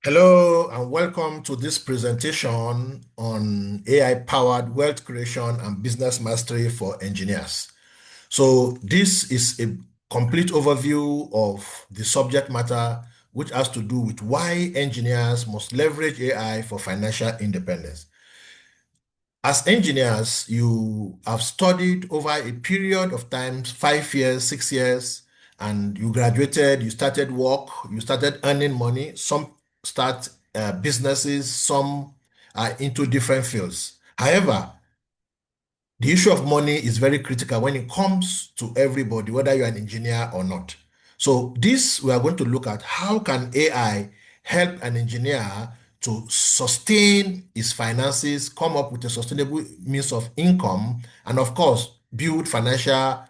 Hello and welcome to this presentation on AI-powered wealth creation and business mastery for engineers. So this is a complete overview of the subject matter, which has to do with why engineers must leverage AI for financial independence. As engineers, you have studied over a period of time, 5 years, 6 years, and you graduated, you started work, you started earning money. Some start businesses, some are into different fields. However, the issue of money is very critical when it comes to everybody, whether you're an engineer or not. So this, we are going to look at how can AI help an engineer to sustain his finances, come up with a sustainable means of income, and of course, build financial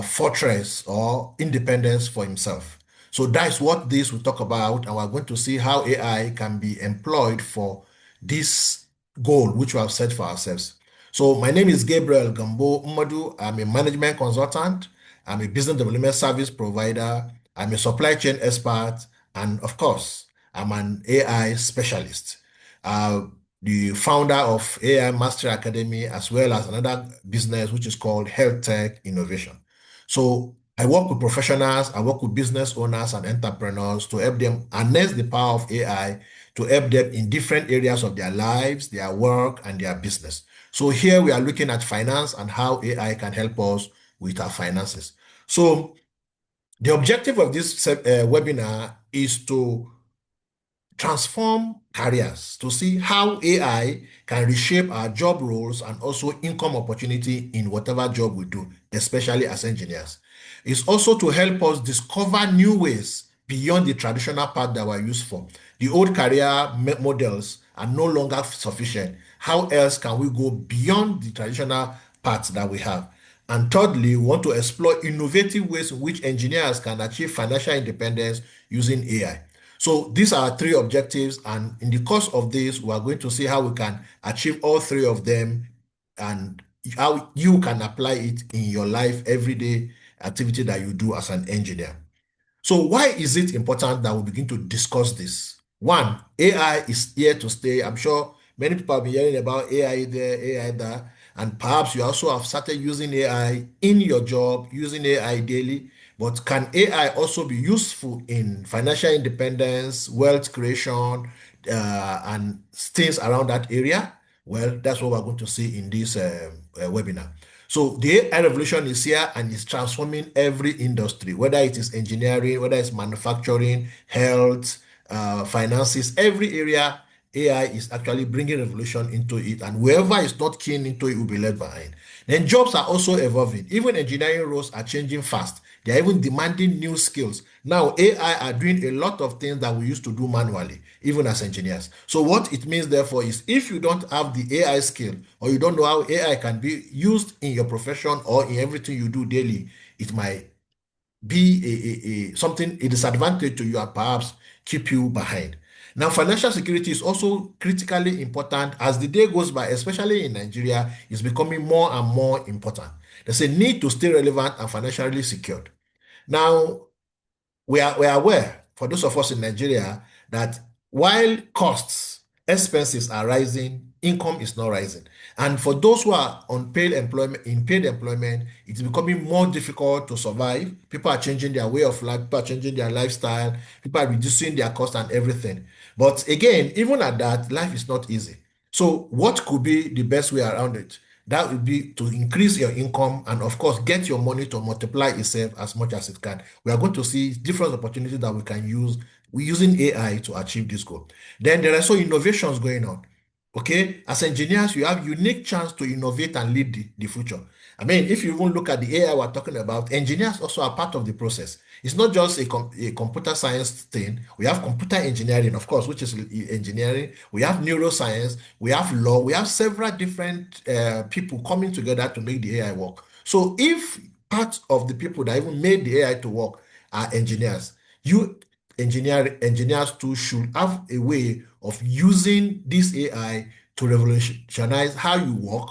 fortress or independence for himself. So that's what this will talk about, and we're going to see how AI can be employed for this goal which we have set for ourselves. So my name is Gabriel Gambo Umadu. I'm a management consultant. I'm a business development service provider. I'm a supply chain expert. And of course, I'm an AI specialist. Uh, the founder of AI Mastery Academy, as well as another business which is called Health Tech Innovation. So I work with professionals, I work with business owners and entrepreneurs to help them harness the power of AI to help them in different areas of their lives, their work, and their business. So here we are looking at finance and how AI can help us with our finances. So the objective of this webinar is to transform careers to see how AI can reshape our job roles and also income opportunity in whatever job we do, especially as engineers. It's also to help us discover new ways beyond the traditional path that we're used for. The old career models are no longer sufficient. How else can we go beyond the traditional paths that we have? And thirdly, we want to explore innovative ways in which engineers can achieve financial independence using AI. So these are three objectives, and in the course of this, we are going to see how we can achieve all three of them and how you can apply it in your life, everyday activity that you do as an engineer. So why is it important that we begin to discuss this? One, AI is here to stay. I'm sure many people have been hearing about AI there, AI there, and perhaps you also have started using AI in your job, using AI daily. But can AI also be useful in financial independence, wealth creation, and things around that area? Well, that's what we're going to see in this webinar. So the AI revolution is here and is transforming every industry, whether it is engineering, whether it's manufacturing, health, finances, every area. AI is actually bringing revolution into it, and whoever is not keen into it will be left behind. Then jobs are also evolving. Even engineering roles are changing fast. They are even demanding new skills. Now, AI are doing a lot of things that we used to do manually, even as engineers. So what it means, therefore, is if you don't have the AI skill or you don't know how AI can be used in your profession or in everything you do daily, it might be something a disadvantage to you and perhaps keep you behind. Now, financial security is also critically important as the day goes by, especially in Nigeria, is becoming more and more important. There's a need to stay relevant and financially secured. Now, we are aware, for those of us in Nigeria, that while costs, expenses are rising, income is not rising. And for those who are on paid employment, in paid employment, it's becoming more difficult to survive. People are changing their way of life, people are changing their lifestyle, people are reducing their cost and everything. But again, even at that, life is not easy. So, what could be the best way around it? That would be to increase your income and, of course, get your money to multiply itself as much as it can. We are going to see different opportunities that we can use. We're using AI to achieve this goal. Then there are also innovations going on. Okay, as engineers, you have unique chance to innovate and lead the future. I mean, if you even look at the AI we're talking about, engineers also are part of the process. It's not just a computer science thing. We have computer engineering, of course, which is engineering. We have neuroscience. We have law. We have several different people coming together to make the AI work. So if part of the people that even made the AI to work are engineers, you engineers too should have a way of using this AI to revolutionize how you work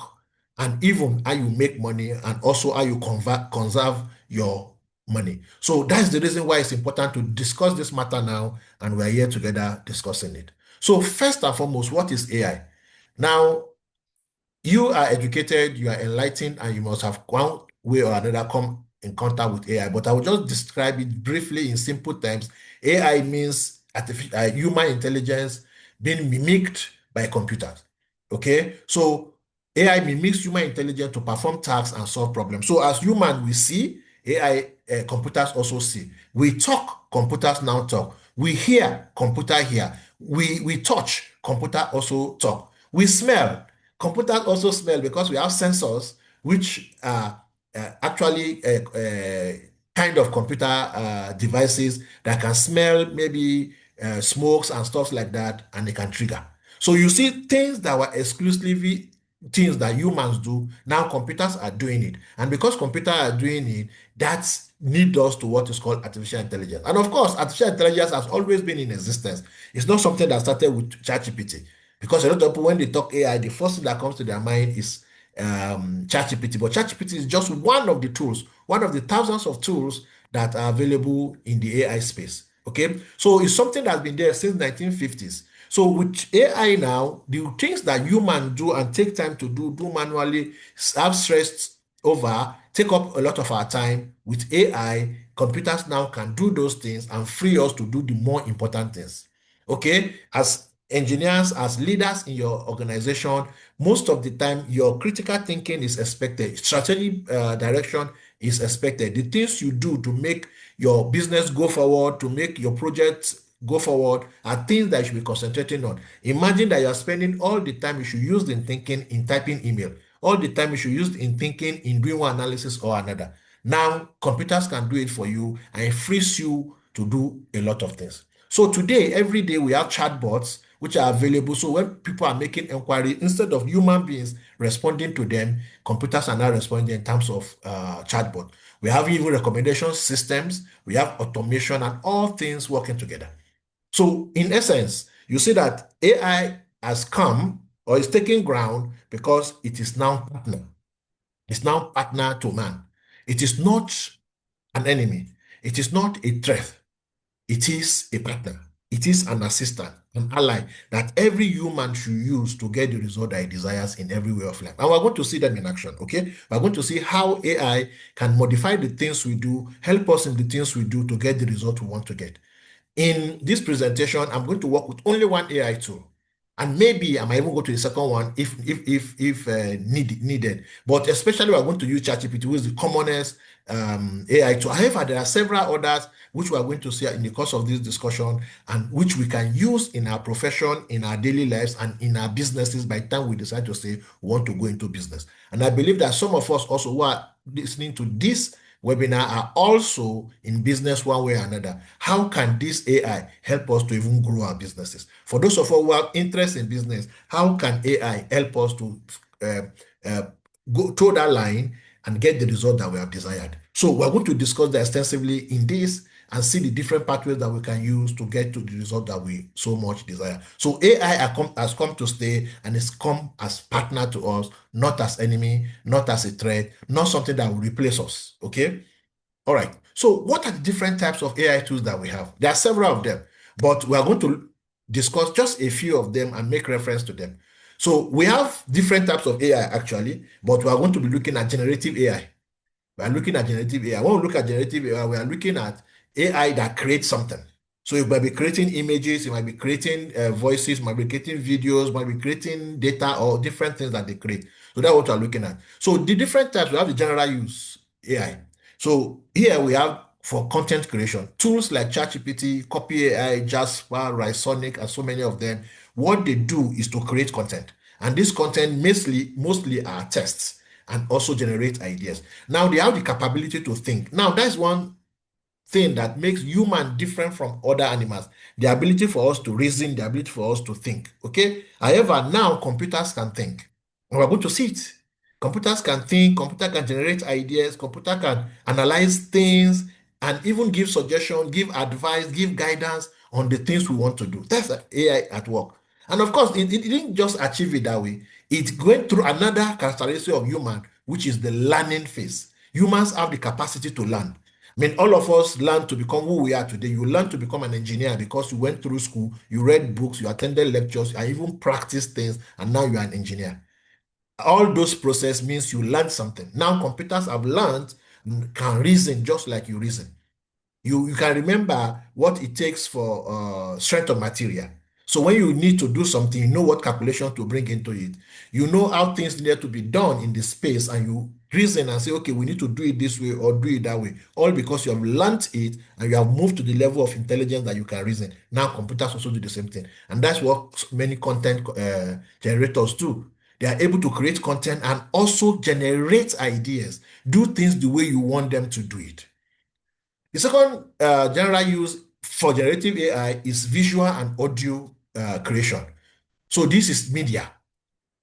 and even how you make money and also how you conserve your money. So that's the reason why it's important to discuss this matter now, and we're here together discussing it. So first and foremost, what is AI? Now, you are educated, you are enlightened, and you must have one way or another come in contact with AI. But I will just describe it briefly in simple terms. AI means human intelligence being mimicked by computers. Okay, so AI mimics human intelligence to perform tasks and solve problems. So as human, we see AI, computers also see. We talk, computers now talk. We hear, computer hear. We touch, computer also talk. We smell, computers also smell because we have sensors which are actually kind of computer devices that can smell maybe smokes and stuff like that, and they can trigger. So you see things that were exclusively things that humans do, now computers are doing it. And because computers are doing it, that leads us to what is called artificial intelligence. And of course, artificial intelligence has always been in existence. It's not something that started with ChatGPT. Because a lot of people, when they talk AI, the first thing that comes to their mind is ChatGPT. But ChatGPT is just one of the tools, one of the thousands of tools that are available in the AI space. Okay, so it's something that's been there since 1950s. So with AI now, the things that humans do and take time to do manually, have stressed over, take up a lot of our time. With AI, computers now can do those things and free us to do the more important things. Okay, as engineers, as leaders in your organization, most of the time your critical thinking is expected, strategy direction is expected. The things you do to make your business go forward, to make your project go forward, are things that you should be concentrating on. Imagine that you are spending all the time you should use in thinking, in typing email, all the time you should use in thinking, in doing one analysis or another. Now computers can do it for you, and it frees you to do a lot of things. So today, every day, we have chatbots which are available. So when people are making inquiry, instead of human beings responding to them, computers are now responding in terms of chatbot. We have even recommendation systems, we have automation, and all things working together. So in essence, you see that AI has come or is taking ground because it is now partner. It's now partner to man. It is not an enemy. It is not a threat. It is a partner. It is an assistant, an ally that every human should use to get the result that it desires in every way of life. And we're going to see them in action, okay? We're going to see how AI can modify the things we do, help us in the things we do to get the result we want to get. In this presentation, I'm going to work with only one AI tool. And maybe I might even go to the second one if needed. But especially we're going to use ChatGPT, which is the commonest AI tool. However, there are several others which we are going to see in the course of this discussion, and which we can use in our profession, in our daily lives, and in our businesses by the time we decide to say we want to go into business. And I believe that some of us also who are listening to this webinar are also in business one way or another. How can this AI help us to even grow our businesses? For those of us who have interest in business, how can AI help us to uh, uh, go through that line and get the result that we have desired? So we're going to discuss that extensively in this and see the different pathways that we can use to get to the result that we so much desire. So AI has come to stay, and it's come as partner to us, not as enemy, not as a threat, not something that will replace us. Okay. All right. So what are the different types of AI tools that we have? There are several of them, but we are going to discuss just a few of them and make reference to them. So we have different types of AI actually, but we are going to be looking at generative AI. We are looking at generative AI. When we look at generative AI, we are looking at AI that creates something. So it might be creating images, it might be creating voices, might be creating videos, might be creating data or different things that they create. So that's what we're looking at. So the different types, we have the general use AI. So here we have for content creation, tools like ChatGPT, Copy AI, Jasper, Rysonic, and so many of them. What they do is to create content. And this content mostly are tests and also generate ideas. Now they have the capability to think. Now that's one thing that makes human different from other animals, the ability for us to reason, the ability for us to think. Okay. However, now computers can think. And we're going to see it. Computers can think, computer can generate ideas, computer can analyze things, and even give suggestions, give advice, give guidance on the things we want to do. That's AI at work. And of course, it didn't just achieve it that way. It went through another characteristic of human, which is the learning phase. Humans have the capacity to learn. I mean, all of us learn to become who we are today. You learn to become an engineer because you went through school, you read books, you attended lectures, and even practiced things, and now you are an engineer. All those process means you learned something. Now computers have learned, can reason just like you reason. You can remember what it takes for strength of material. So when you need to do something, you know what calculation to bring into it. You know how things need to be done in the space, and you reason and say, okay, we need to do it this way or do it that way. All because you have learned it and you have moved to the level of intelligence that you can reason. Now computers also do the same thing. And that's what many content generators do. They are able to create content and also generate ideas, do things the way you want them to do it. The second general use for generative AI is visual and audio creation. So this is media.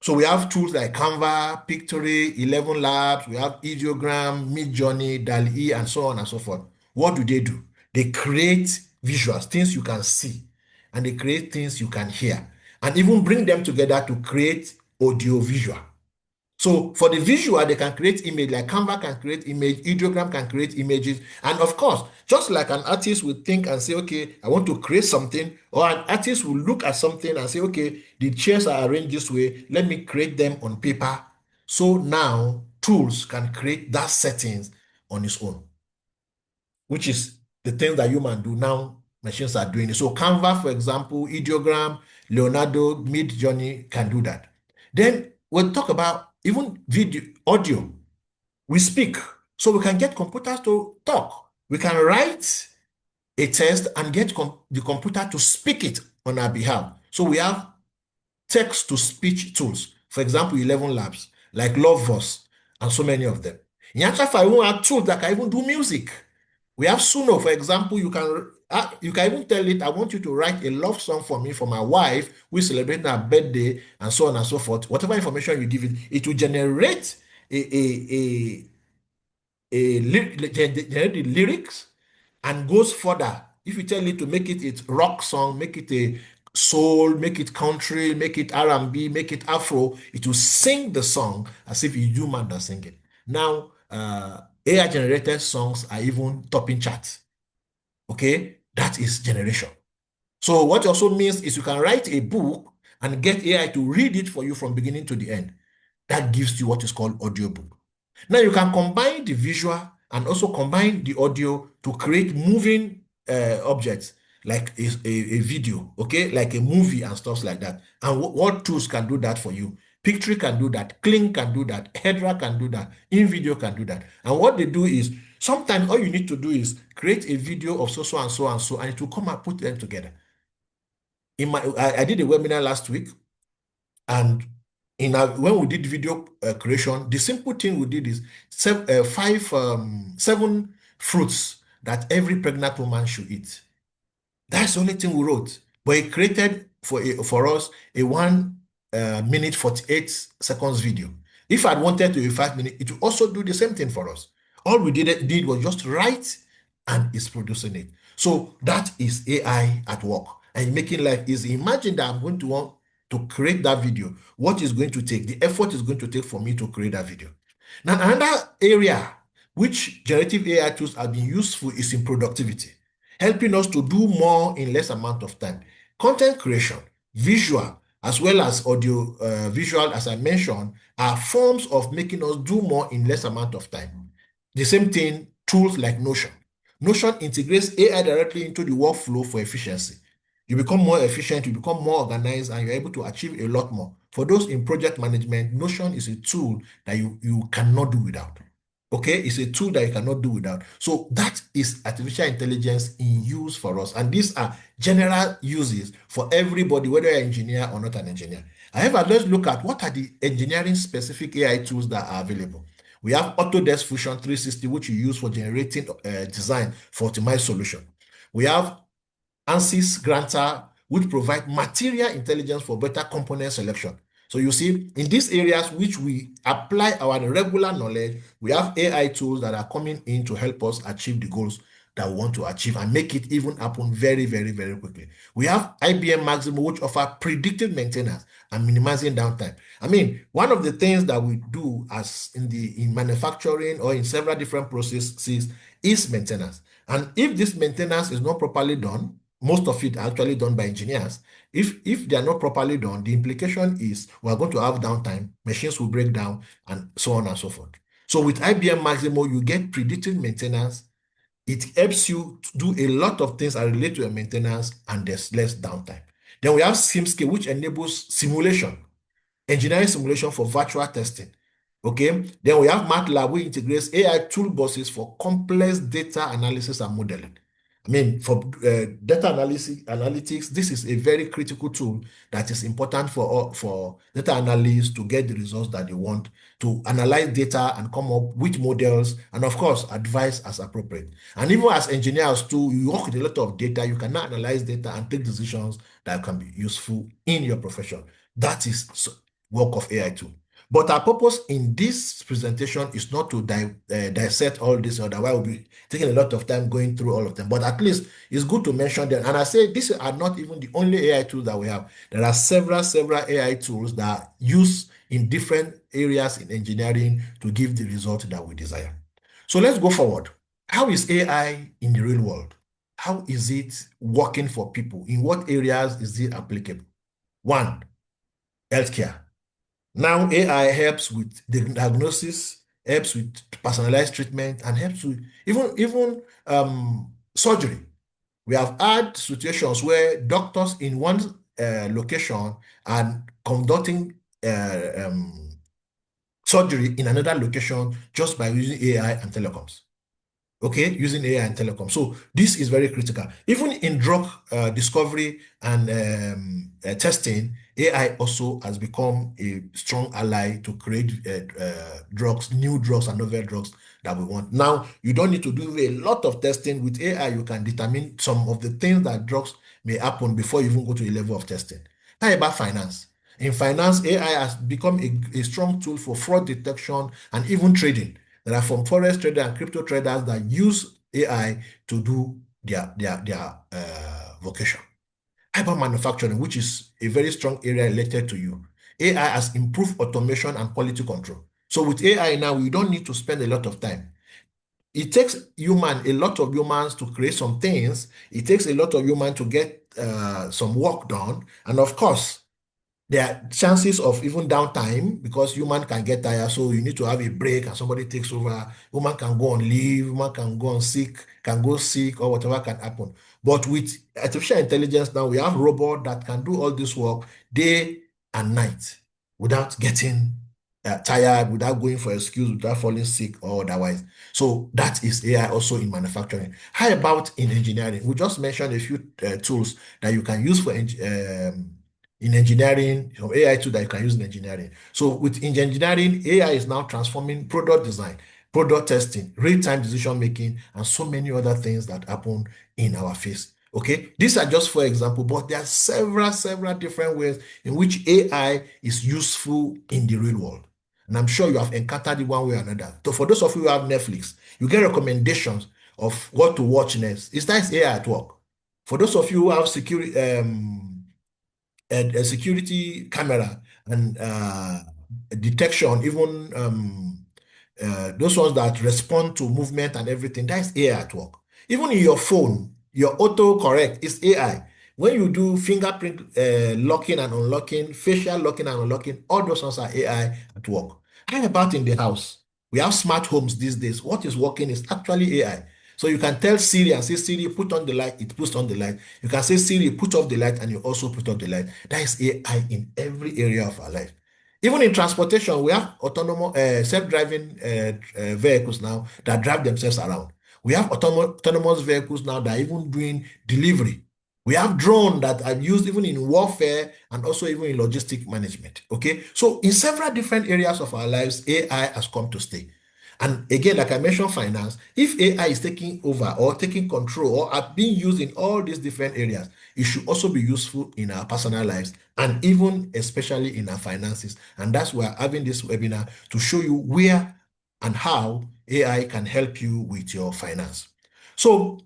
So we have tools like Canva, Pictory, 11 Labs, we have Ideogram, Midjourney, DALL-E, and so on and so forth. What do? They create visuals, things you can see, and they create things you can hear, and even bring them together to create audio visual. So for the visual, they can create image, like Canva can create image, Ideogram can create images. And of course, just like an artist would think and say, okay, I want to create something, or an artist will look at something and say, okay, the chairs are arranged this way, let me create them on paper. So now tools can create that settings on its own, which is the things that human do now, machines are doing it. So Canva, for example, Ideogram, Leonardo, Midjourney can do that. Then we'll talk about even video, audio. We speak, so we can get computers to talk. We can write a text and get the computer to speak it on our behalf. So we have text-to-speech tools. For example, 11 Labs, like Lovevoice, and so many of them. In actual fact, we have tools that can even do music. We have Suno, for example. You can even tell it, I want you to write a love song for me, for my wife, we celebrate her birthday, and so on and so forth. Whatever information you give it, it will generate generate the lyrics and goes further. If you tell it to make it a rock song, make it a soul, make it country, make it R&B, make it Afro, it will sing the song as if you human that sing it. Now, AI generated songs are even topping charts. Okay, that is generation. So what it also means is you can write a book and get AI to read it for you from beginning to the end. That gives you what is called audiobook. Now you can combine the visual and also combine the audio to create moving objects like a video, okay, like a movie and stuff like that. And what tools can do that for you? Pictory can do that, Kling can do that, Hedra can do that, InVideo can do that. And what they do is sometimes all you need to do is create a video of so and so and so, and it will come and put them together. I did a webinar last week, and when we did video creation, the simple thing we did is seven fruits that every pregnant woman should eat. That's the only thing we wrote. But it created for us a 1 minute 48 seconds video. If I'd wanted to be 5 minutes, it would also do the same thing for us. All we did was just write, and it's producing it. So that is AI at work and making life easy. Imagine that I'm going to want to create that video. What is going to take? The effort is going to take for me to create that video. Now, another area which generative AI tools have been useful is in productivity, helping us to do more in less amount of time. Content creation, visual, as well as audio visual, as I mentioned, are forms of making us do more in less amount of time. The same thing, tools like Notion. Notion integrates AI directly into the workflow for efficiency. You become more efficient, you become more organized, and you're able to achieve a lot more. For those in project management, Notion is a tool that you cannot do without. Okay, it's a tool that you cannot do without. So that is artificial intelligence in use for us. And these are general uses for everybody, whether you're an engineer or not an engineer. However, let's look at what are the engineering specific AI tools that are available. We have Autodesk Fusion 360, which you use for generating design for optimized solution. We have ANSYS Granter, which provide material intelligence for better component selection. So you see, in these areas which we apply our regular knowledge, we have AI tools that are coming in to help us achieve the goals that we want to achieve and make it even happen very, very, very quickly. We have IBM Maximo, which offer predictive maintenance and minimizing downtime. I mean, one of the things that we do as in manufacturing or in several different processes is maintenance. And if this maintenance is not properly done, most of it actually done by engineers. If they are not properly done, the implication is we are going to have downtime, machines will break down, and so on and so forth. So with IBM Maximo, you get predictive maintenance. It helps you to do a lot of things that relate to your maintenance, and there's less downtime. Then we have SimScale, which enables simulation, engineering simulation for virtual testing. Okay, then we have MATLAB, which integrates AI toolboxes for complex data analysis and modeling. I mean, for data analysis analytics, this is a very critical tool that is important for data analysts to get the results that they want, to analyze data and come up with models, and of course, advise as appropriate. And even as engineers too, you work with a lot of data. You can now analyze data and take decisions that can be useful in your profession. That is work of AI too. But our purpose in this presentation is not to dissect all this, otherwise we'll be taking a lot of time going through all of them. But at least it's good to mention them. And I say these are not even the only AI tools that we have. There are several AI tools that are used in different areas in engineering to give the result that we desire. So let's go forward. How is AI in the real world? How is it working for people? In what areas is it applicable? One, healthcare. Now AI helps with the diagnosis, helps with personalized treatment, and helps with even surgery. We have had situations where doctors in one location are conducting surgery in another location just by using AI and telecoms. Okay, using AI and telecom. So this is very critical. Even in drug discovery and testing, AI also has become a strong ally to create drugs, new drugs and novel drugs that we want. Now, you don't need to do a lot of testing. With AI, you can determine some of the things that drugs may happen before you even go to a level of testing. How about finance? In finance, AI has become a strong tool for fraud detection and even trading. There are from forex traders and crypto traders that use AI to do their vocation. Hyper manufacturing, which is a very strong area related to you. AI has improved automation and quality control. So with AI now, we don't need to spend a lot of time. It takes a lot of humans to create some things. It takes a lot of humans to get some work done. And of course, there are chances of even downtime because human can get tired, so you need to have a break and somebody takes over. Human can go on leave, human can go on sick, can go sick, or whatever can happen. But with artificial intelligence now, we have robots that can do all this work day and night without getting tired, without going for excuse, without falling sick or otherwise. So that is AI also in manufacturing. How about in engineering? We just mentioned a few tools that you can use for in engineering, some AI tool that you can use in engineering. So with engineering, AI is now transforming product design, product testing, real-time decision making, and so many other things that happen in our face. Okay, these are just for example, but there are several different ways in which AI is useful in the real world. And I'm sure you have encountered it one way or another. So for those of you who have Netflix, you get recommendations of what to watch next. Is that AI at work? For those of you who have security a security camera and detection, even those ones that respond to movement and everything, that's AI at work. Even in your phone, your autocorrect is AI. When you do fingerprint locking and unlocking, facial locking and unlocking, all those ones are AI at work. How about in the house? We have smart homes these days. What is working is actually AI. So you can tell Siri and say, Siri, put on the light, it puts on the light. You can say, Siri, put off the light, and you also put off the light. That is AI in every area of our life. Even in transportation, we have autonomous, self-driving vehicles now that drive themselves around. We have autonomous vehicles now that are even doing delivery. We have drones that are used even in warfare and also even in logistic management. Okay, so in several different areas of our lives, AI has come to stay. And again, like I mentioned, finance, if AI is taking over or taking control or are being used in all these different areas, it should also be useful in our personal lives and even especially in our finances. And that's why we're having this webinar to show you where and how AI can help you with your finance. So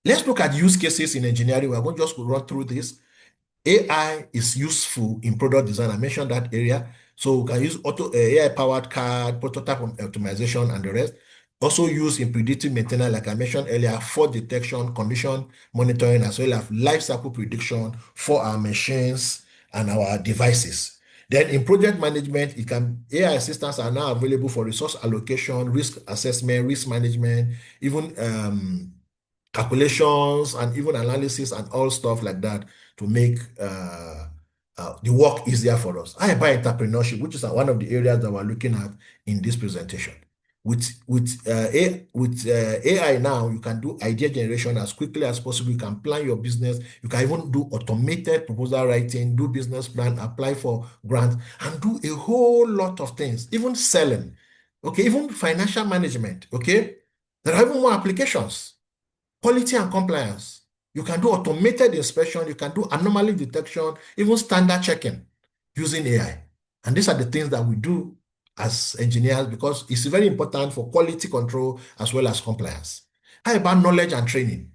let's look at use cases in engineering. We're going to just run through this. AI is useful in product design. I mentioned that area. So we can use AI-powered CAD, prototype optimization, and the rest. Also used in predictive maintenance, like I mentioned earlier, fault detection, condition monitoring, as well as life cycle prediction for our machines and our devices. Then in project management, AI assistants are now available for resource allocation, risk assessment, risk management, even calculations and even analysis and all stuff like that to make the work easier for us. I buy entrepreneurship, which is one of the areas that we're looking at in this presentation. With AI now, you can do idea generation as quickly as possible. You can plan your business. You can even do automated proposal writing, do business plan, apply for grants, and do a whole lot of things, even selling. Okay, even financial management. Okay, there are even more applications. Quality and compliance. You can do automated inspection, you can do anomaly detection, even standard checking using AI. And these are the things that we do as engineers because it's very important for quality control as well as compliance. How about knowledge and training?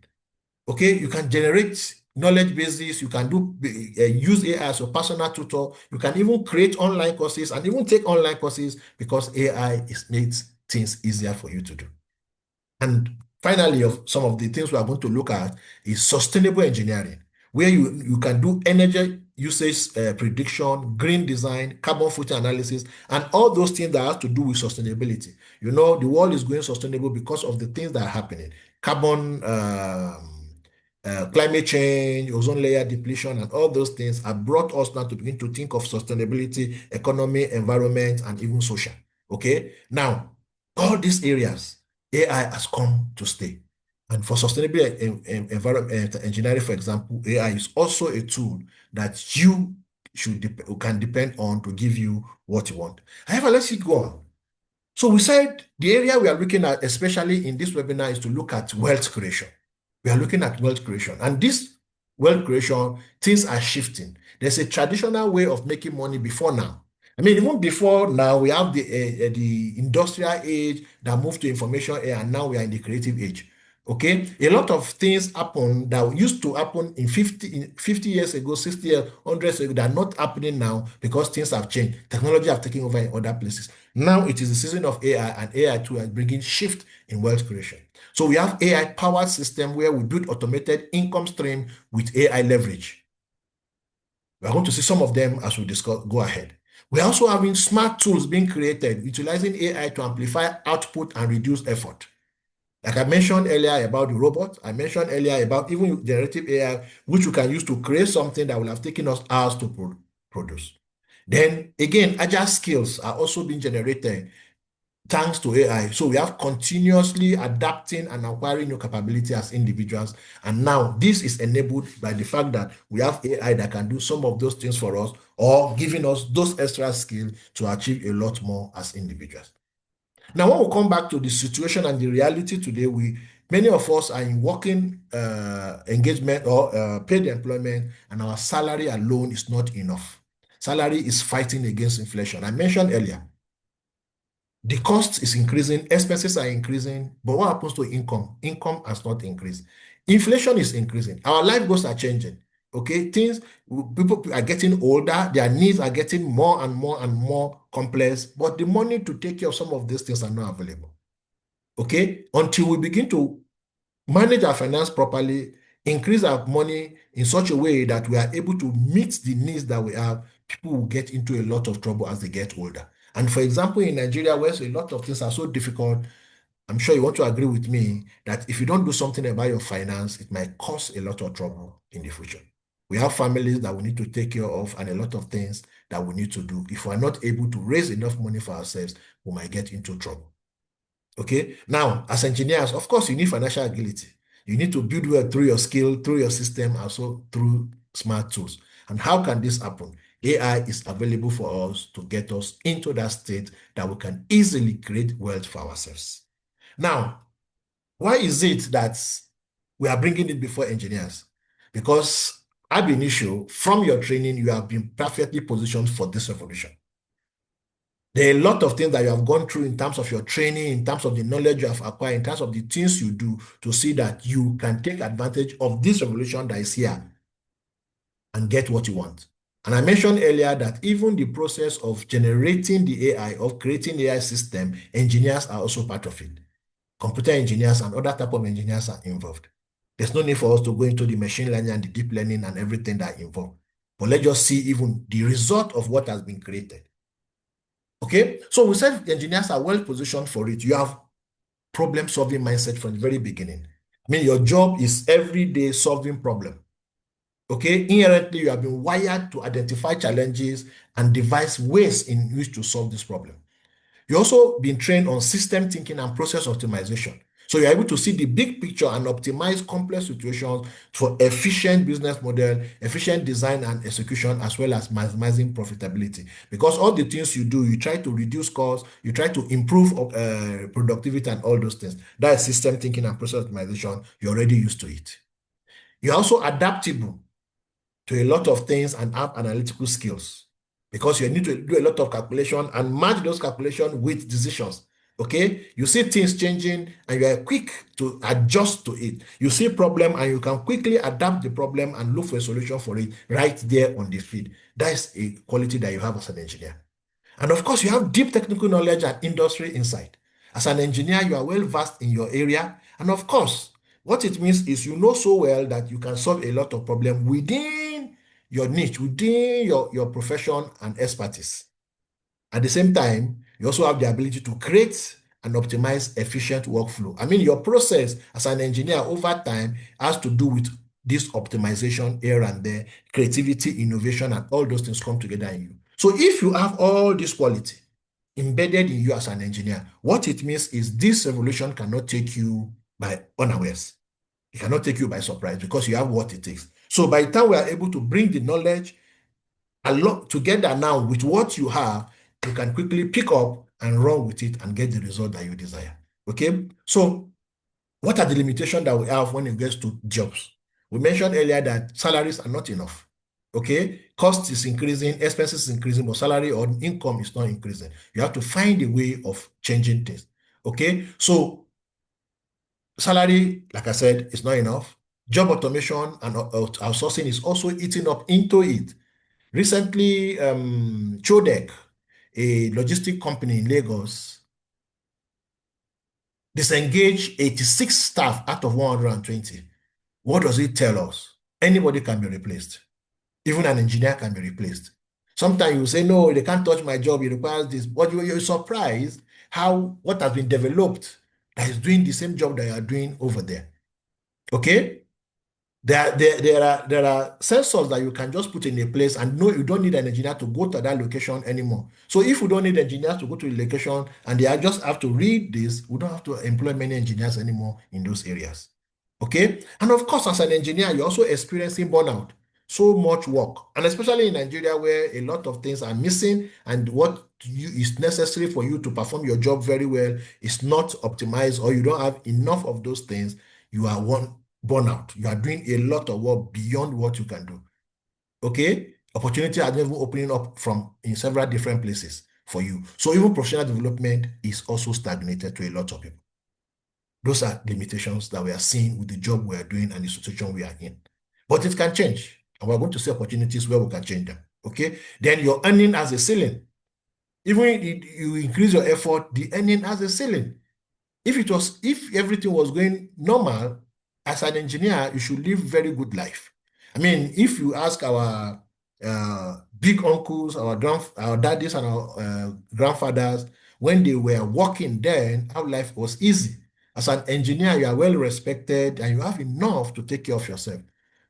Okay, you can generate knowledge bases, you can use AI as a personal tutor, you can even create online courses and even take online courses because AI makes things easier for you to do. And finally, of some of the things we are going to look at is sustainable engineering, where you can do energy usage prediction, green design, carbon footprint analysis, and all those things that have to do with sustainability. You know, the world is going sustainable because of the things that are happening. Carbon, climate change, ozone layer depletion, and all those things have brought us now to begin to think of sustainability, economy, environment, and even social. Okay, now all these areas AI has come to stay. And for sustainable environment engineering, for example, AI is also a tool that you can depend on to give you what you want. However, let's keep going. So we said the area we are looking at, especially in this webinar, is to look at wealth creation. We are looking at wealth creation. And this wealth creation, things are shifting. There's a traditional way of making money before now. I mean, even before now, we have the industrial age that moved to information age, and now we are in the creative age. Okay, a lot of things happen that used to happen in 50 years ago, 60 years, 100 years ago, that are not happening now because things have changed. Technology have taken over in other places. Now it is the season of AI, and AI too is bringing shift in wealth creation. So we have AI powered system where we build automated income stream with AI leverage. We are going to see some of them as we discuss. Go ahead. We're also having smart tools being created, utilizing AI to amplify output and reduce effort. Like I mentioned earlier about the robot, I mentioned earlier about even generative AI, which we can use to create something that will have taken us hours to produce. Then again, agile skills are also being generated thanks to AI. So we have continuously adapting and acquiring new capability as individuals. And now this is enabled by the fact that we have AI that can do some of those things for us or giving us those extra skills to achieve a lot more as individuals. Now, when we come back to the situation and the reality today, many of us are in working engagement or paid employment, and our salary alone is not enough. Salary is fighting against inflation. I mentioned earlier, the cost is increasing, expenses are increasing, but what happens to income? Income has not increased. Inflation is increasing. Our life goals are changing. Okay, people are getting older, their needs are getting more and more and more complex, but the money to take care of some of these things are not available. Okay, until we begin to manage our finance properly, increase our money in such a way that we are able to meet the needs that we have, people will get into a lot of trouble as they get older. And for example, in Nigeria, where a lot of things are so difficult, I'm sure you want to agree with me that if you don't do something about your finance, it might cause a lot of trouble in the future. We have families that we need to take care of and a lot of things that we need to do. If we're not able to raise enough money for ourselves, we might get into trouble. Okay, now as engineers, of course, you need financial agility. You need to build wealth through your skill, through your system, also through smart tools. And how can this happen? AI is available for us to get us into that state that we can easily create wealth for ourselves. Now, why is it that we are bringing it before engineers? Because ab initio, from your training, you have been perfectly positioned for this revolution. There are a lot of things that you have gone through in terms of your training, in terms of the knowledge you have acquired, in terms of the things you do to see that you can take advantage of this revolution that is here and get what you want. And I mentioned earlier that even the process of generating the AI, of creating the AI system, engineers are also part of it. computer engineers and other type of engineers are involved. There's no need for us to go into the machine learning and the deep learning and everything that involved. But let's just see even the result of what has been created. Okay, so we said engineers are well positioned for it. You have problem-solving mindset from the very beginning. I mean, your job is every day solving problem. Okay, inherently you have been wired to identify challenges and devise ways in which to solve this problem. You also been trained on system thinking and process optimization. So you're able to see the big picture and optimize complex situations for efficient business model, efficient design and execution, as well as maximizing profitability. Because all the things you do, you try to reduce costs, you try to improve productivity and all those things. That is system thinking and process optimization. You're already used to it. You're also adaptable to a lot of things and have analytical skills because you need to do a lot of calculation and match those calculations with decisions. Okay, you see things changing and you are quick to adjust to it. You see problem and you can quickly adapt the problem and look for a solution for it right there on the field. That is a quality that you have as an engineer. And of course, you have deep technical knowledge and industry insight. As an engineer, you are well versed in your area. And of course, what it means is you know so well that you can solve a lot of problems within your niche, within your profession and expertise. At the same time, you also have the ability to create and optimize efficient workflow. I mean, your process as an engineer over time has to do with this optimization here and there, creativity, innovation, and all those things come together in you. So if you have all this quality embedded in you as an engineer, what it means is this revolution cannot take you by unawares. It cannot take you by surprise because you have what it takes. So by the time we are able to bring the knowledge along together now with what you have, you can quickly pick up and run with it and get the result that you desire. Okay, so what are the limitations that we have when it gets to jobs? We mentioned earlier that salaries are not enough. Okay, cost is increasing, expenses is increasing, but salary or income is not increasing. You have to find a way of changing things. Okay, so salary, like I said, is not enough. Job automation and outsourcing is also eating up into it. Recently, Chodek, a logistic company in Lagos, disengaged 86 staff out of 120. What does it tell us? Anybody can be replaced. Even an engineer can be replaced. Sometimes you say, no, they can't touch my job, it requires this. But you're surprised how what has been developed that is doing the same job that you are doing over there. Okay? There are sensors that you can just put in a place and no, you don't need an engineer to go to that location anymore. So if we don't need engineers to go to the location and they just have to read this, we don't have to employ many engineers anymore in those areas. Okay? And of course, as an engineer, you're also experiencing burnout. So much work. And especially in Nigeria where a lot of things are missing and what is necessary for you to perform your job very well is not optimized or you don't have enough of those things, you are one burnout. You are doing a lot of work beyond what you can do. Okay? Opportunity are even opening up from in several different places for you. So even professional development is also stagnated to a lot of people. Those are limitations that we are seeing with the job we are doing and the situation we are in. But it can change. And we're going to see opportunities where we can change them. Okay? Then your earning has a ceiling. Even if you increase your effort, the earning has a ceiling. If everything was going normal, as an engineer, you should live very good life. I mean, if you ask our big uncles, our daddies and our grandfathers, when they were working then, how life was easy. As an engineer, you are well respected and you have enough to take care of yourself.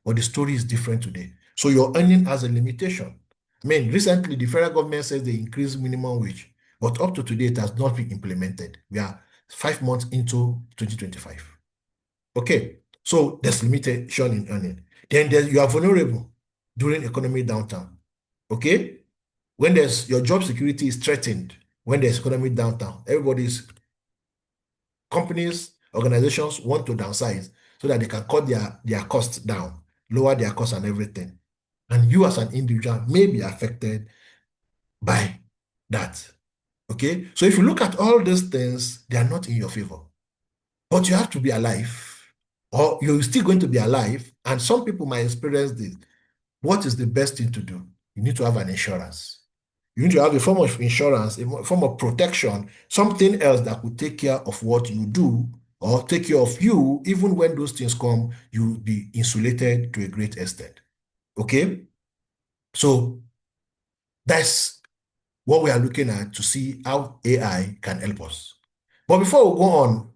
But the story is different today. So your earning has a limitation. I mean, recently the federal government says they increased minimum wage, but up to today it has not been implemented. We are 5 months into 2025. Okay, so there's limitation in earning. Then you are vulnerable during economic downturn. Okay, when there's your job security is threatened, when there's economic downturn, companies, organizations want to downsize so that they can cut their costs down, lower their costs and everything. And you as an individual may be affected by that. Okay, so if you look at all these things, they are not in your favor. But you have to be alive, or you're still going to be alive. And some people might experience this. What is the best thing to do? You need to have an insurance. You need to have a form of insurance, a form of protection, something else that could take care of what you do or take care of you, even when those things come, you'll be insulated to a great extent. Okay? So that's what we are looking at to see how AI can help us. But before we go on,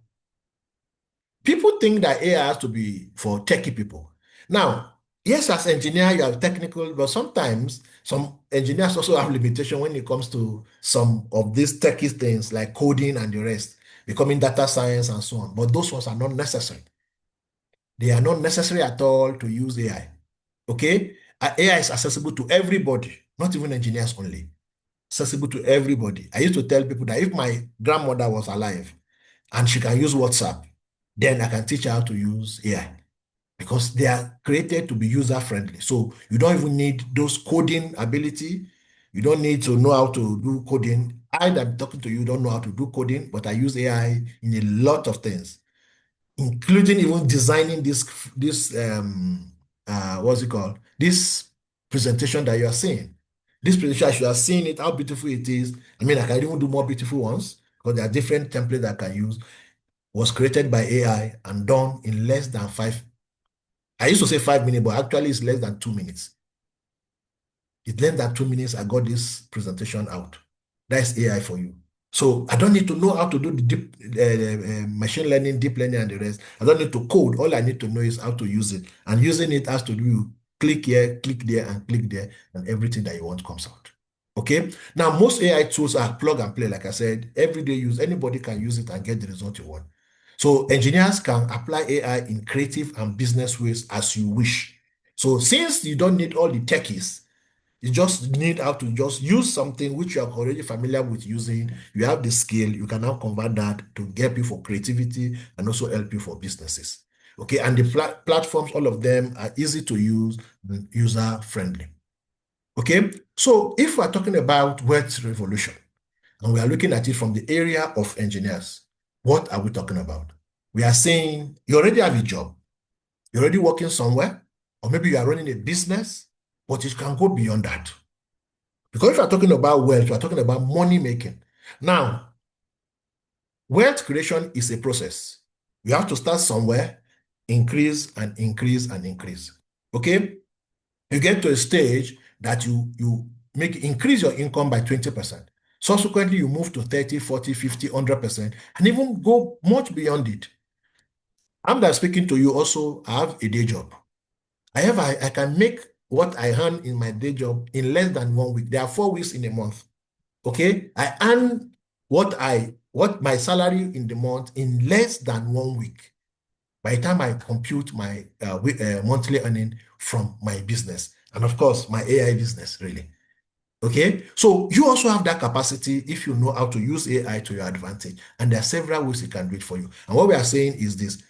people think that AI has to be for techie people. Now, yes, as engineer, you are technical, but sometimes some engineers also have limitation when it comes to some of these techie things like coding and the rest, becoming data science and so on. But those ones are not necessary. They are not necessary at all to use AI. Okay? AI is accessible to everybody, not even engineers only. Accessible to everybody. I used to tell people that if my grandmother was alive and she can use WhatsApp, then I can teach her how to use AI because they are created to be user friendly. So you don't even need those coding ability. You don't need to know how to do coding. I am talking to you, don't know how to do coding, but I use AI in a lot of things, including even designing this what's it called? This presentation that you are seeing. This presentation, as you are seeing it, how beautiful it is. I mean, I can even do more beautiful ones because there are different templates I can use. Was created by AI and done in less than five. I used to say 5 minutes, but actually it's less than 2 minutes. It's less than 2 minutes. I got this presentation out. That's AI for you. So I don't need to know how to do the deep machine learning, deep learning, and the rest. I don't need to code. All I need to know is how to use it. And using it has to do click here, click there, and everything that you want comes out. Okay. Now, most AI tools are plug and play. Like I said, everyday use. Anybody can use it and get the result you want. So engineers can apply AI in creative and business ways as you wish. So since you don't need all the techies, you just need how to just use something which you are already familiar with using. You have the skill, you can now convert that to help you for creativity and also help you for businesses. Okay, and the platforms, all of them are easy to use and user friendly. Okay, so if we're talking about wealth revolution and we are looking at it from the area of engineers, what are we talking about? We are saying you already have a job, you're already working somewhere, or maybe you are running a business, but it can go beyond that. Because if you're talking about wealth, you're talking about money making. Now, wealth creation is a process. You have to start somewhere, increase and increase and increase. Okay? You get to a stage that you make increase your income by 20%. Subsequently, you move to 30, 40, 50, 100%, and even go much beyond it. I'm that speaking to you also, I have a day job. However, I can make what I earn in my day job in less than 1 week. There are 4 weeks in a month. Okay, I earn what my salary in the month in less than 1 week. By the time I compute my monthly earning from my business, and of course my AI business, really. Okay, so you also have that capacity if you know how to use AI to your advantage, and there are several ways it can do it for you. And what we are saying is this: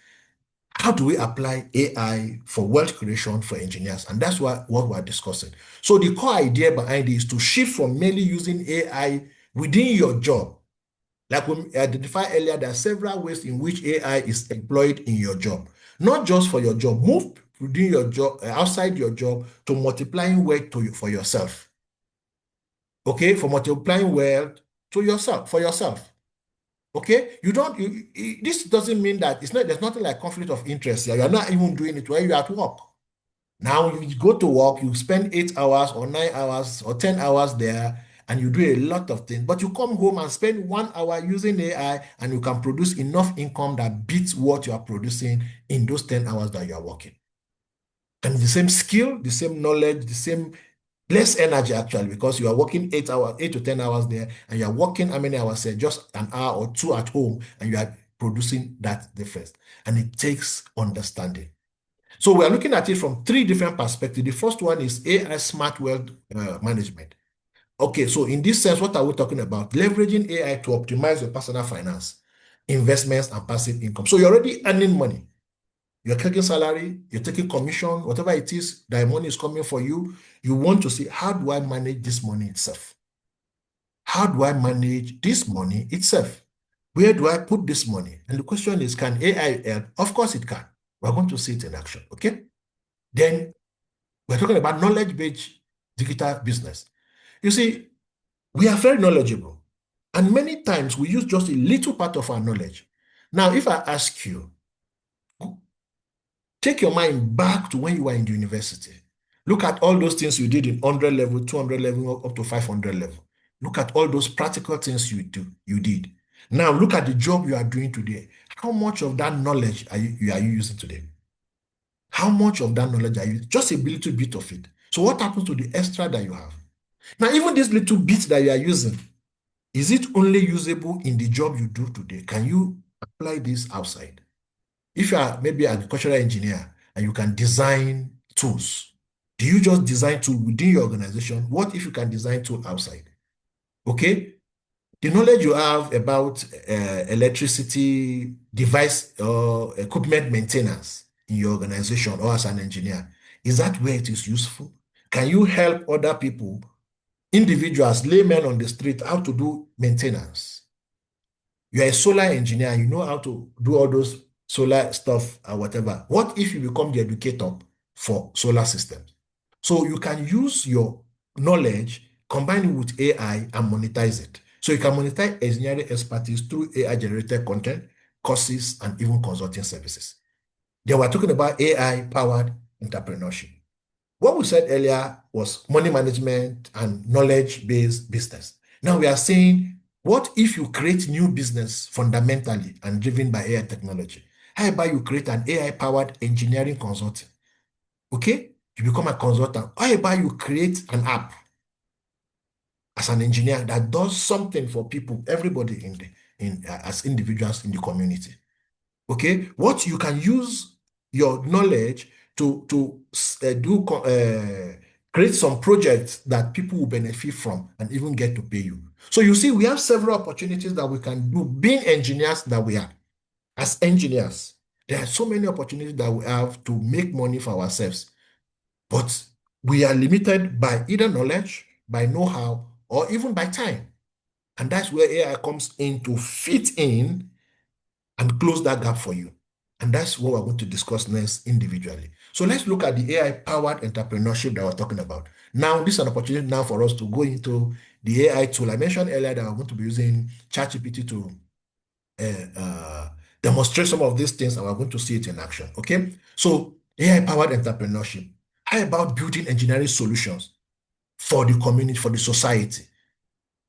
how do we apply AI for wealth creation for engineers? And that's what we're discussing. So the core idea behind it is to shift from merely using AI within your job. Like we identified earlier, there are several ways in which AI is employed in your job, not just for your job. Move within your job, outside your job, to multiplying wealth for yourself. Okay, for multiplying wealth to yourself, for yourself. Okay, you don't. This doesn't mean that it's not. There's nothing like conflict of interest here. You're not even doing it while you're at work. Now you go to work, you spend 8 hours or 9 hours or 10 hours there, and you do a lot of things. But you come home and spend 1 hour using AI, and you can produce enough income that beats what you are producing in those 10 hours that you are working. And the same skill, the same knowledge, the same less energy actually, because you are working 8 hours, 8 to 10 hours there, and you are working how many hours there? Just an hour or two at home, and you are producing that difference. And it takes understanding. So we are looking at it from three different perspectives. The first one is AI smart wealth management. Okay, so in this sense, what are we talking about? Leveraging AI to optimize your personal finance, investments, and passive income. So you're already earning money. You're taking salary, you're taking commission, whatever it is, that money is coming for you. You want to see, how do I manage this money itself? How do I manage this money itself? Where do I put this money? And the question is, can AI help? Of course it can. We're going to see it in action, okay? Then we're talking about knowledge-based digital business. You see, we are very knowledgeable. And many times we use just a little part of our knowledge. Now, if I ask you, take your mind back to when you were in the university. Look at all those things you did in 100 level, 200 level, up to 500 level. Look at all those practical things you did. Now look at the job you are doing today. How much of that knowledge are you using today? How much of that knowledge are you? Just a little bit of it. So what happens to the extra that you have? Now, even this little bit that you are using, is it only usable in the job you do today? Can you apply this outside? If you are maybe an agricultural engineer and you can design tools, do you just design tool within your organization? What if you can design tool outside? Okay, the knowledge you have about electricity device or equipment maintenance in your organization or as an engineer, is that where it is useful? Can you help other people, individuals, laymen on the street, how to do maintenance? You're a solar engineer, you know how to do all those solar stuff or whatever. What if you become the educator for solar systems? So you can use your knowledge, combine it with AI and monetize it. So you can monetize engineering expertise through AI-generated content, courses, and even consulting services. Then we're talking about AI-powered entrepreneurship. What we said earlier was money management and knowledge-based business. Now we are saying, what if you create new business fundamentally and driven by AI technology? How about you create an AI-powered engineering consulting? Okay? You become a consultant. How about you create an app as an engineer that does something for people, everybody as individuals in the community? Okay, what you can use your knowledge to create some projects that people will benefit from and even get to pay you. So you see, we have several opportunities that we can do being engineers that we are. As engineers, there are so many opportunities that we have to make money for ourselves, but we are limited by either knowledge, by know-how, or even by time. And that's where AI comes in to fit in and close that gap for you. And that's what we're going to discuss next individually. So let's look at the AI-powered entrepreneurship that we're talking about. Now, this is an opportunity now for us to go into the AI tool. I mentioned earlier that I'm going to be using ChatGPT to demonstrate some of these things, and we're going to see it in action. Okay? So AI-powered entrepreneurship. How about building engineering solutions for the community, for the society?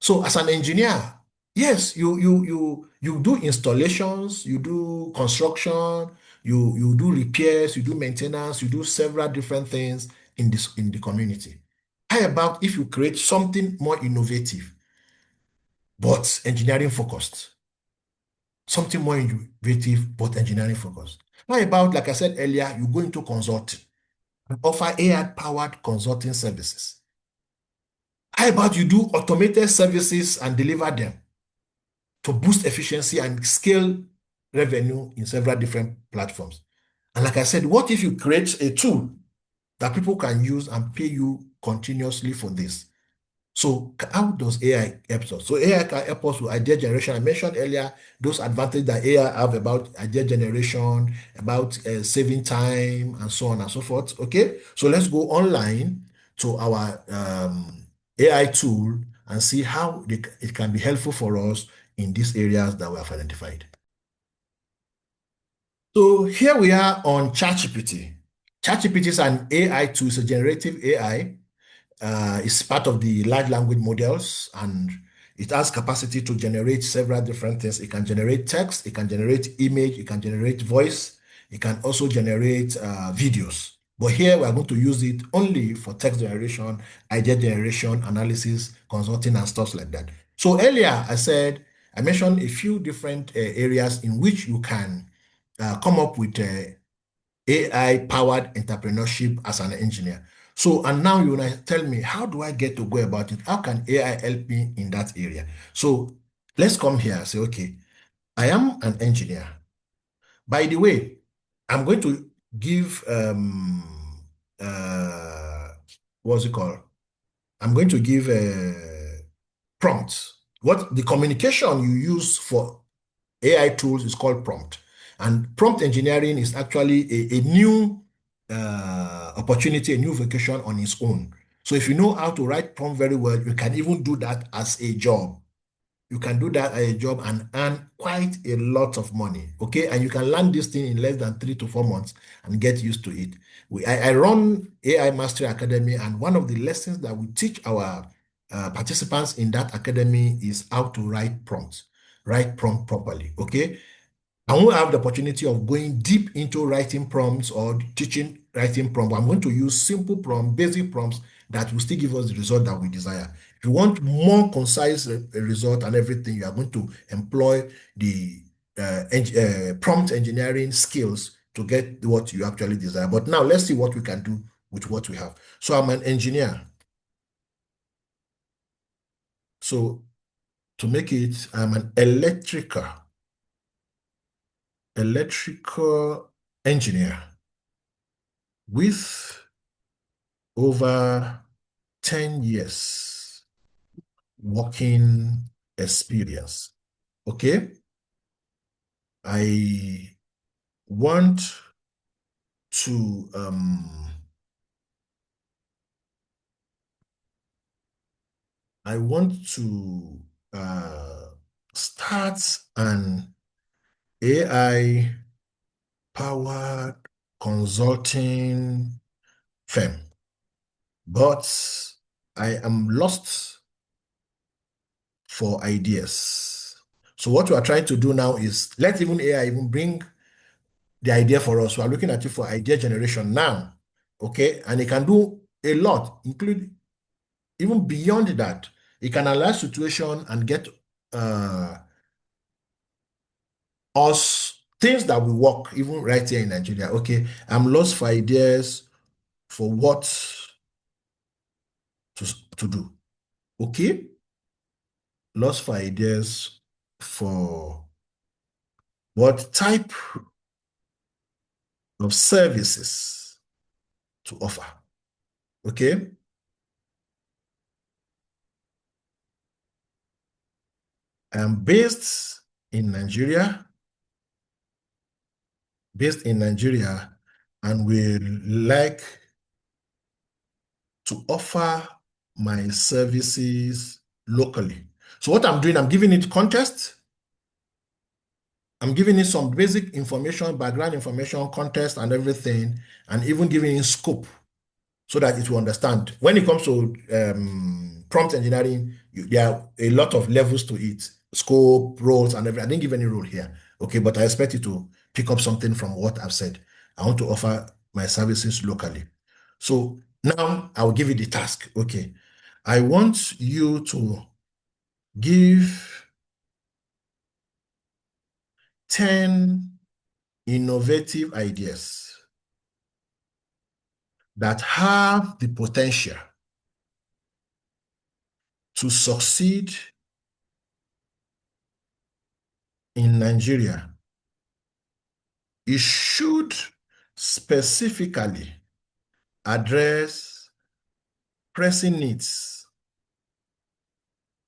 So as an engineer, yes, you do installations, you do construction, you do repairs, you do maintenance, you do several different things in the community. How about if you create something more innovative, but engineering focused? Something more innovative, but engineering focused. How about, like I said earlier, you go into consulting and offer AI-powered consulting services? How about you do automated services and deliver them to boost efficiency and scale revenue in several different platforms? And like I said, what if you create a tool that people can use and pay you continuously for this? So how does AI help us? So AI can help us with idea generation. I mentioned earlier those advantages that AI have about idea generation, about saving time, and so on and so forth. Okay, so let's go online to our AI tool and see how it can be helpful for us in these areas that we have identified. So here we are on ChatGPT. ChatGPT is an AI tool, it's a generative AI. It's part of the large language models, and it has capacity to generate several different things. It can generate text, it can generate image, it can generate voice, it can also generate videos. But here we are going to use it only for text generation, idea generation, analysis, consulting, and stuff like that. So earlier I mentioned a few different areas in which you can come up with AI-powered entrepreneurship as an engineer. So, and now you want to tell me, how do I get to go about it? How can AI help me in that area? So let's come here and say, okay, I am an engineer. By the way, I'm going to give, uh, what's it called? I'm going to give a prompt. What the communication you use for AI tools is called prompt. And prompt engineering is actually a new opportunity, a new vocation on its own. So if you know how to write prompt very well, you can even do that as a job. you can do that at a job and earn quite a lot of money. Okay. And you can learn this thing in less than 3 to 4 months and get used to it. I run AI Mastery Academy, and one of the lessons that we teach our participants in that academy is how to write prompt properly. Okay. I won't have the opportunity of going deep into writing prompts or teaching writing prompt. I'm going to use simple prompt, basic prompts that will still give us the result that we desire. If you want more concise result and everything, you are going to employ the prompt engineering skills to get what you actually desire. But now let's see what we can do with what we have. So I'm an engineer. So to make it, I'm an electrical engineer with over 10 years working experience. Okay. I want to I want to start an AI powered consulting firm, but I am lost for ideas. So what we are trying to do now is let even AI even bring the idea for us. We are looking at it for idea generation now. Okay. And it can do a lot, include even beyond that. It can analyze situation and get uh, us things that will work even right here in Nigeria. Okay. I'm lost for ideas for what to do. Okay. Lost for ideas for what type of services to offer. Okay. I'm in Nigeria, based in Nigeria, and we like to offer my services locally. So what I'm doing, I'm giving it context. I'm giving it some basic information, background information, context, and everything, and even giving it scope so that it will understand. When it comes to prompt engineering, there are a lot of levels to it, scope, roles, and everything. I didn't give any role here, okay, but I expect you to pick up something from what I've said. I want to offer my services locally. So now I'll give you the task, okay. I want you to give 10 innovative ideas that have the potential to succeed in Nigeria. It should specifically address pressing needs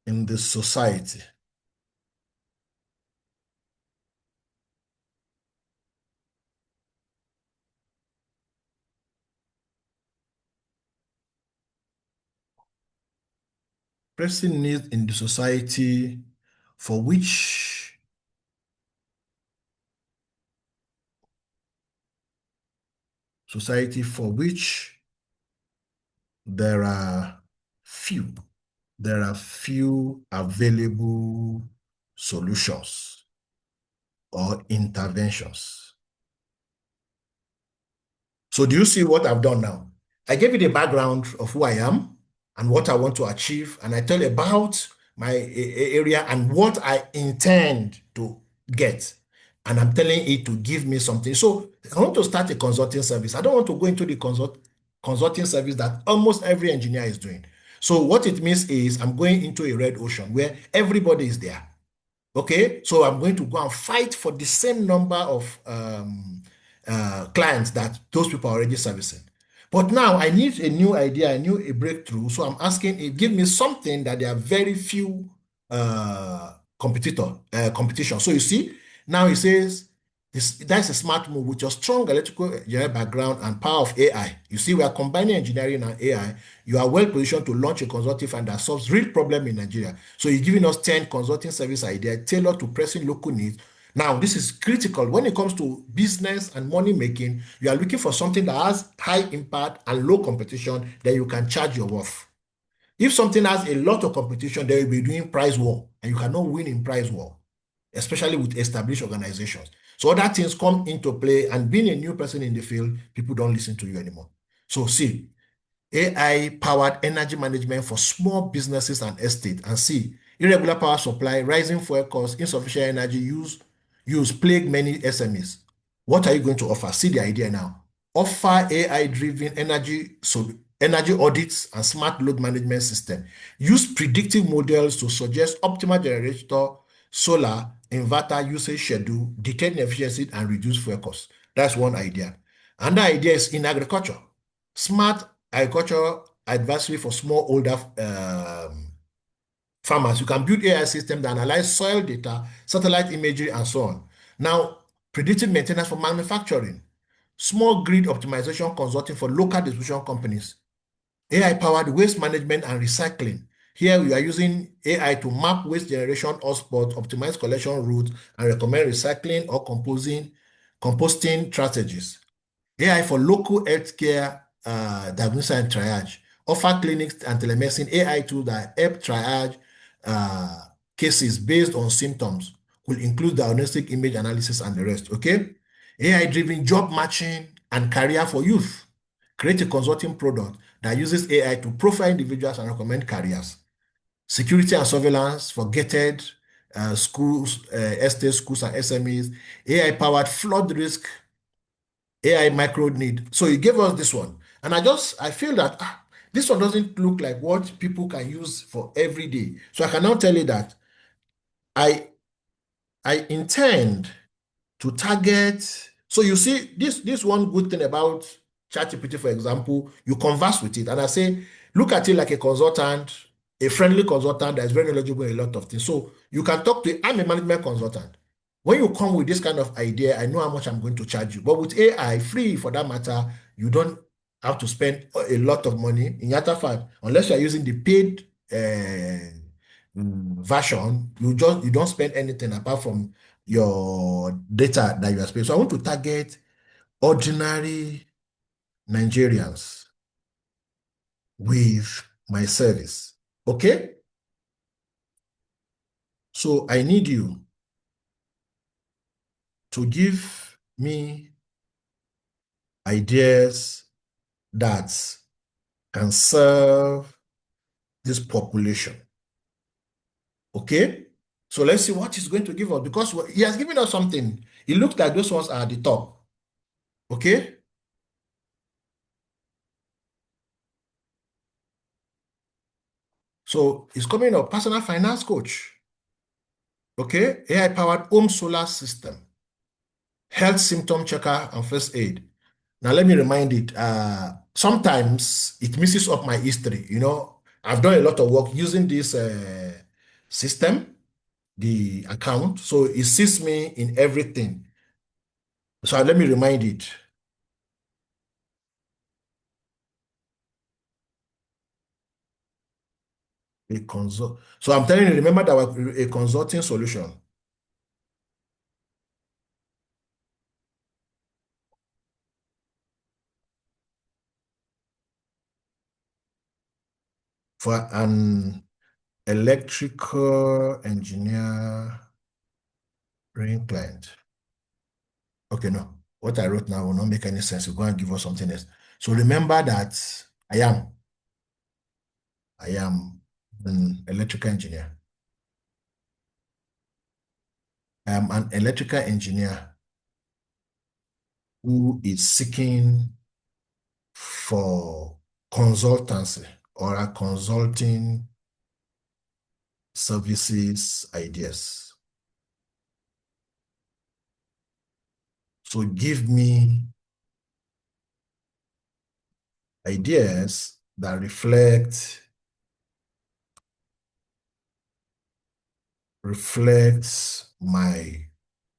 in the society. Pressing needs in the society for which there are few available solutions or interventions. So do you see what I've done now? I gave you the background of who I am and what I want to achieve, and I tell you about my area and what I intend to get. And I'm telling it to give me something. So I want to start a consulting service. I don't want to go into the consulting service that almost every engineer is doing. So what it means is I'm going into a red ocean where everybody is there. Okay, so I'm going to go and fight for the same number of clients that those people are already servicing. But now I need a new idea, a breakthrough. So I'm asking it, give me something that there are very few competition. So you see, now it says That's a smart move with your strong electrical engineering background and power of AI. You see, we are combining engineering and AI. You are well positioned to launch a consulting firm that solves real problem in Nigeria. So you're giving us 10 consulting service ideas tailored to pressing local needs. Now, this is critical when it comes to business and money making. You are looking for something that has high impact and low competition, then you can charge your worth. If something has a lot of competition, they will be doing price war, and you cannot win in price war, especially with established organizations. So other things come into play, and being a new person in the field, people don't listen to you anymore. So see, AI-powered energy management for small businesses and estate. And see, irregular power supply, rising fuel costs, insufficient energy use plague many SMEs. What are you going to offer? See the idea now. Offer AI-driven energy audits and smart load management system. Use predictive models to suggest optimal generator, solar, inverter usage schedule, detect inefficiency, and reduce fuel costs. That's one idea. Another idea is in agriculture. Smart agricultural advisory for smallholder farmers. You can build AI systems that analyze soil data, satellite imagery, and so on. Now, predictive maintenance for manufacturing, small grid optimization consulting for local distribution companies, AI-powered waste management and recycling. Here we are using AI to map waste generation hotspots, optimize collection routes, and recommend recycling or composting strategies. AI for local healthcare diagnosis and triage. Offer clinics and telemedicine AI tools that help triage uh, cases based on symptoms. Will include diagnostic image analysis and the rest. Okay. AI-driven job matching and career for youth. Create a consulting product that uses AI to profile individuals and recommend careers. Security and surveillance for gated schools, estate schools and SMEs. AI-powered flood risk AI micro need. So he gave us this one. And I feel that this one doesn't look like what people can use for every day. So I can now tell you that I I intend to target. So you see, this one good thing about ChatGPT, for example, you converse with it, and I say, look at it like a consultant, a friendly consultant that is very knowledgeable in a lot of things. So you can talk to. I'm a management consultant. When you come with this kind of idea, I know how much I'm going to charge you. But with AI, free for that matter, you don't have to spend a lot of money. In Yata fact, unless you are using the paid version, you don't spend anything apart from your data that you are spending. So I want to target ordinary Nigerians with my service. Okay? So I need you to give me ideas that can serve this population. Okay? So let's see what he's going to give us because he has given us something. It looks like those ones are at the top. Okay? So it's coming up personal finance coach. Okay? AI powered home solar system, health symptom checker, and first aid. Now, let me remind it. Sometimes it misses up my history. I've done a lot of work using this system, the account. So it sees me in everything. So let me remind it. A consult. So I'm telling you, remember that a consulting solution for an electrical engineering client. Okay, no. What I wrote now will not make any sense. You're going to give us something else. So remember that I am. I am an electrical engineer. I am an electrical engineer who is seeking for consultancy or a consulting services ideas. So give me ideas that reflects my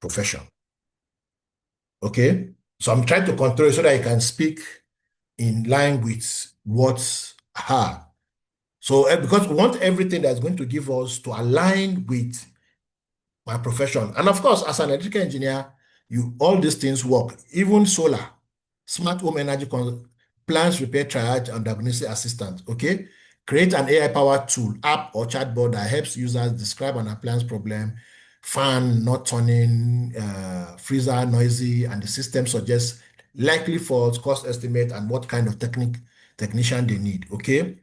profession. Okay. So I'm trying to control it so that I can speak in line with what's her. So because we want everything that's going to give us to align with my profession. And of course, as an electrical engineer, you all these things work. Even solar, smart home energy plans, repair, triage, and diagnostic assistant. Okay, create an AI-powered tool, app, or chatbot that helps users describe an appliance problem, fan not turning, freezer noisy, and the system suggests likely faults, cost estimate, and what kind of technician they need. Okay,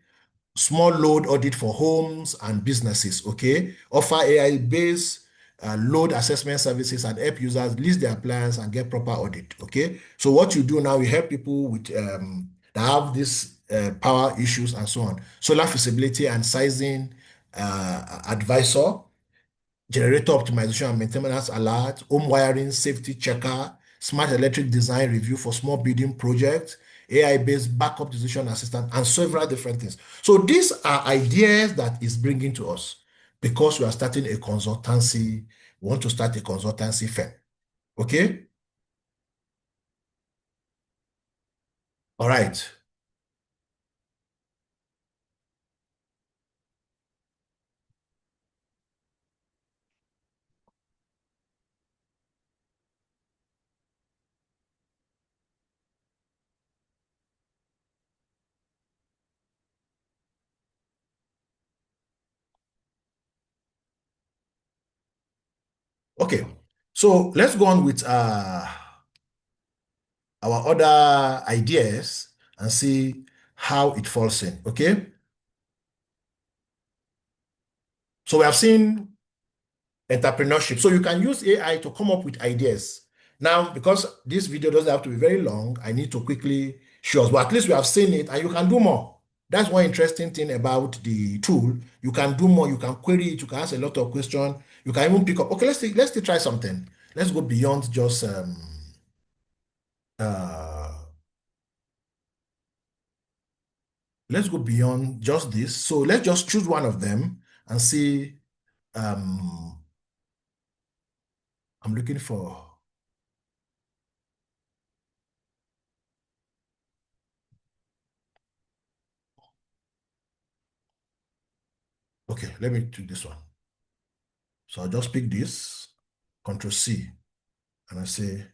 small load audit for homes and businesses, okay? Offer AI-based load assessment services and help users list their plans and get proper audit, okay? So what you do now, you help people with that have these power issues and so on. Solar feasibility and sizing advisor, generator optimization and maintenance alert, home wiring safety checker, smart electric design review for small building projects, AI-based backup decision assistant, and several different things. So these are ideas that is bringing to us because we are starting a consultancy. We want to start a consultancy firm. Okay? All right. Okay. So let's go on with our other ideas and see how it falls in. Okay? So we have seen entrepreneurship. So you can use AI to come up with ideas. Now, because this video doesn't have to be very long, I need to quickly show us, but at least we have seen it and you can do more. That's one interesting thing about the tool. You can do more, you can query it, you can ask a lot of questions, you can even pick up. Okay, let's try something. Let's go beyond just uh let's go beyond just this. So let's just choose one of them and see. Um I'm looking for okay, let me do this one. So I'll just pick this, Control C, and I say,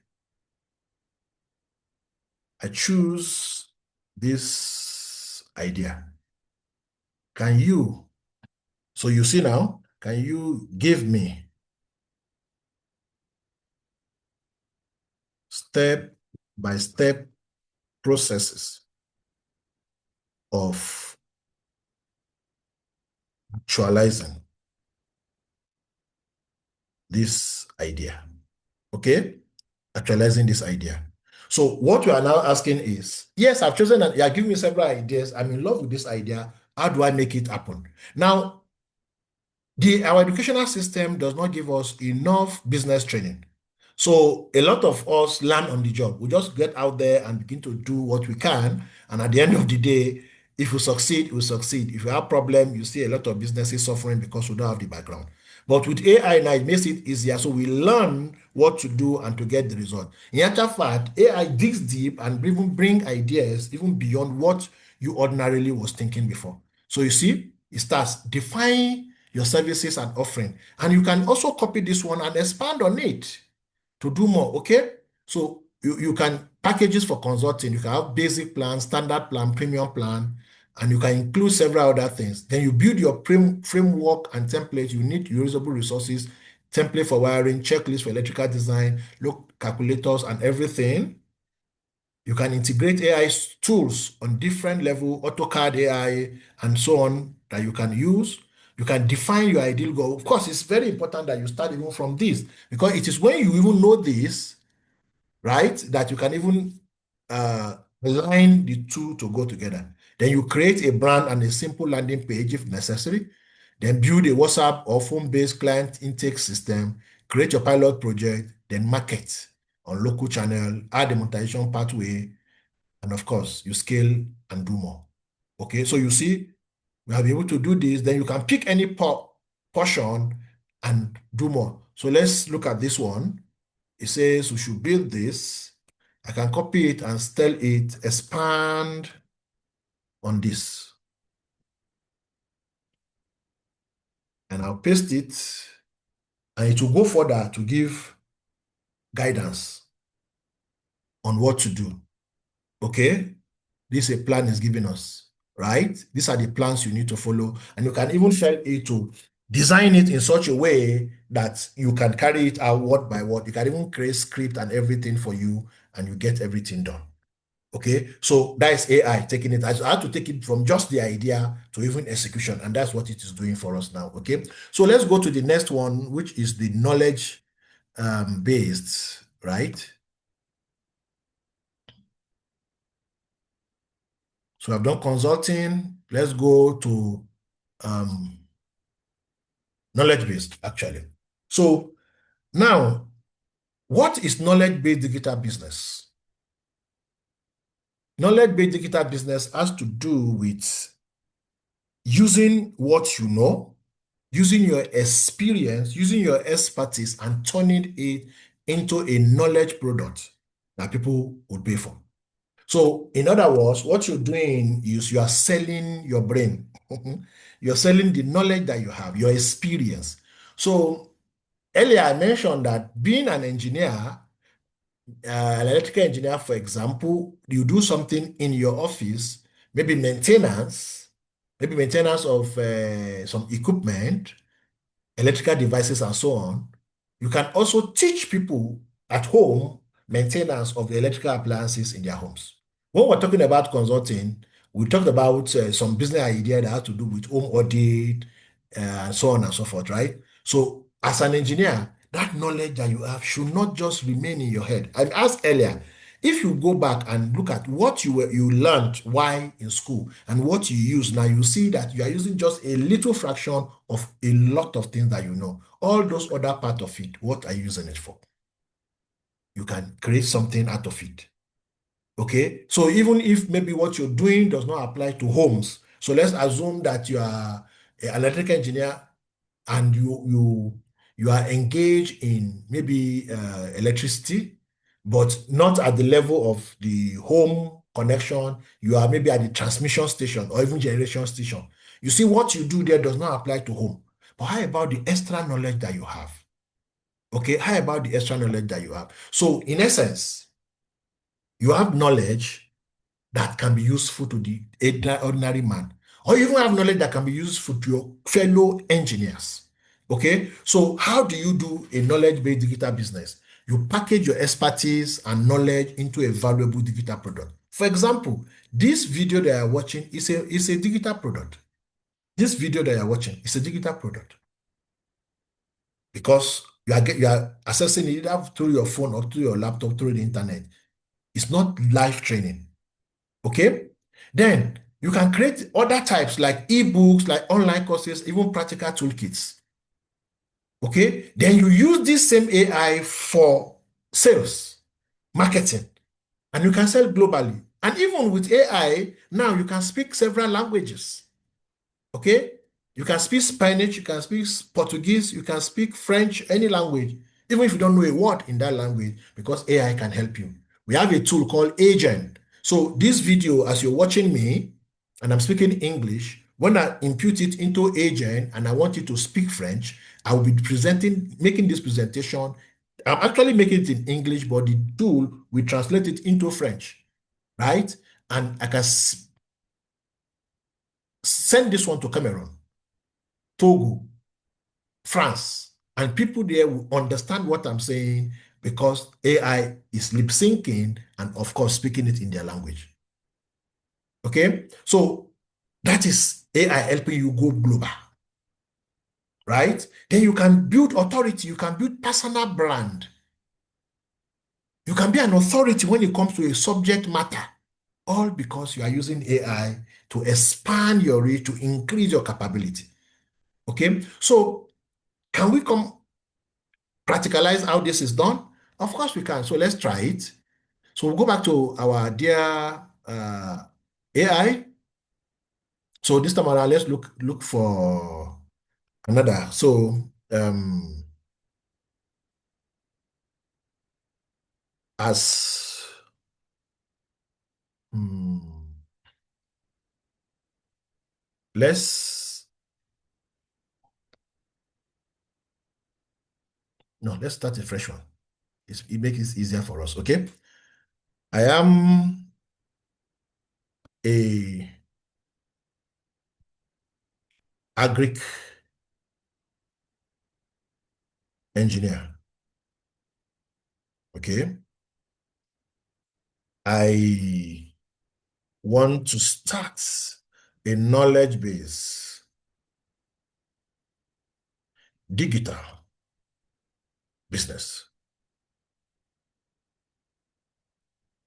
I choose this idea. Can you, so you see now, can you give me step by step processes of actualizing this idea? Okay? Actualizing this idea. So what we are now asking is, yes, I've chosen, you are giving me several ideas. I'm in love with this idea. How do I make it happen? Now, our educational system does not give us enough business training. So a lot of us learn on the job. We just get out there and begin to do what we can. And at the end of the day, if we succeed, we succeed. If we have problem, you see a lot of businesses suffering because we don't have the background. But with AI now, it makes it easier. So we learn what to do and to get the result. In actual fact, AI digs deep and even bring ideas even beyond what you ordinarily was thinking before. So you see, it starts define your services and offering. And you can also copy this one and expand on it to do more, okay? So you can packages for consulting. You can have basic plan, standard plan, premium plan, and you can include several other things. Then you build your framework and template. You need reusable resources, template for wiring, checklist for electrical design, look calculators and everything. You can integrate AI tools on different level, AutoCAD AI, and so on that you can use. You can define your ideal goal. Of course, it's very important that you start even from this because it is when you even know this, right, that you can even align the two to go together. Then you create a brand and a simple landing page if necessary. Then build a WhatsApp or phone-based client intake system, create your pilot project, then market on local channel, add the monetization pathway, and of course, you scale and do more. Okay, so you see, we have been able to do this. Then you can pick any portion and do more. So let's look at this one. It says we should build this. I can copy it and tell it expand on this. And I'll paste it and it will go further to give guidance on what to do. Okay? This is a plan is giving us, right? These are the plans you need to follow. And you can even tell it to design it in such a way that you can carry it out word by word. You can even create script and everything for you, and you get everything done. Okay, so that is AI taking it. I had to take it from just the idea to even execution, and that's what it is doing for us now. Okay, so let's go to the next one, which is the knowledge based, right? So I've done consulting. Let's go to um, knowledge based, actually. So now, what is knowledge based digital business? Knowledge based digital business has to do with using what you know, using your experience, using your expertise, and turning it into a knowledge product that people would pay for. So, in other words, what you're doing is you are selling your brain. You're selling the knowledge that you have, your experience. So, earlier I mentioned that being an engineer, an electrical engineer, for example, you do something in your office, maybe maintenance of some equipment, electrical devices, and so on. You can also teach people at home maintenance of the electrical appliances in their homes. When we're talking about consulting, we talked about some business idea that has to do with home audit, and so on and so forth, right? So, as an engineer, that knowledge that you have should not just remain in your head. I asked earlier, if you go back and look at what you learned why in school and what you use now, you see that you are using just a little fraction of a lot of things that you know. All those other part of it, what are you using it for? You can create something out of it. Okay, so even if maybe what you're doing does not apply to homes, so let's assume that you are an electrical engineer and you are engaged in maybe electricity, but not at the level of the home connection. You are maybe at the transmission station or even generation station. You see, what you do there does not apply to home. But how about the extra knowledge that you have? Okay, how about the extra knowledge that you have? So, in essence, you have knowledge that can be useful to the ordinary man, or you even have knowledge that can be useful to your fellow engineers. Okay, so how do you do a knowledge-based digital business? You package your expertise and knowledge into a valuable digital product. For example, this video that you're watching is a digital product. This video that you're watching is a digital product because you are accessing it either through your phone or through your laptop, through the internet. It's not live training. Okay? Then you can create other types like ebooks, like online courses, even practical toolkits. Okay? Then you use this same AI for sales, marketing, and you can sell globally. And even with AI, now you can speak several languages. Okay? You can speak Spanish, you can speak Portuguese, you can speak French, any language, even if you don't know a word in that language, because AI can help you. We have a tool called Agent. So this video, as you're watching me, and I'm speaking English, when I input it into Agent and I want you to speak French, I will be making this presentation. I'm actually making it in English, but the tool will translate it into French, right? And I can send this one to Cameroon, Togo, France, and people there will understand what I'm saying because AI is lip syncing and, of course, speaking it in their language. Okay, so that is AI helping you go global, right? Then you can build authority, you can build personal brand, you can be an authority when it comes to a subject matter, all because you are using AI to expand your reach, to increase your capability. Okay, so can we come practicalize how this is done? Of course we can. So let's try it. So we'll go back to our dear AI. So this time around, let's look for another. So as hmm, let's no, let's start a fresh one. It makes it easier for us. Okay. I am a agric engineer. Okay. I want to start a knowledge base, digital business,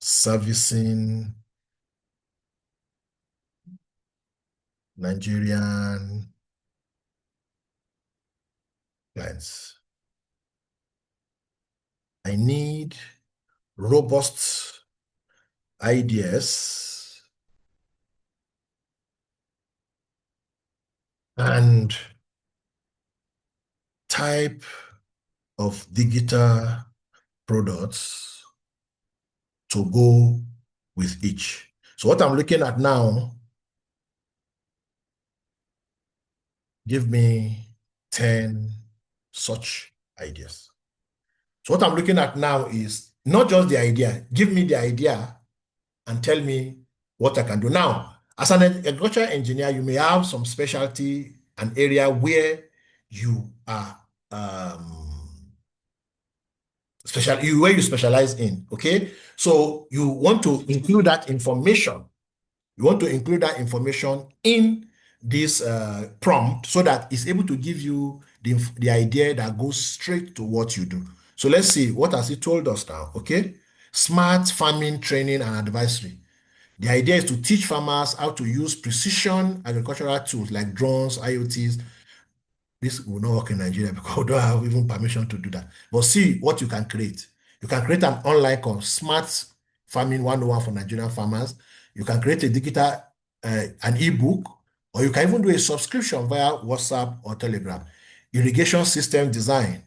servicing Nigerian clients. I need robust ideas and type of digital products to go with each. So what I'm looking at now, give me 10 such ideas. So what I'm looking at now is not just the idea, give me the idea and tell me what I can do. Now, as an agricultural engineer, you may have some specialty, an area where you are where you specialize in. Okay. So you want to include that information. You want to include that information in this prompt so that it's able to give you the idea that goes straight to what you do. So let's see, what has he told us now? Okay. Smart farming training and advisory. The idea is to teach farmers how to use precision agricultural tools like drones, IoTs. This will not work in Nigeria because we don't have even permission to do that. But see what you can create. You can create an online course, Smart Farming 101 for Nigerian farmers. You can create a digital, an ebook, or you can even do a subscription via WhatsApp or Telegram. Irrigation system design,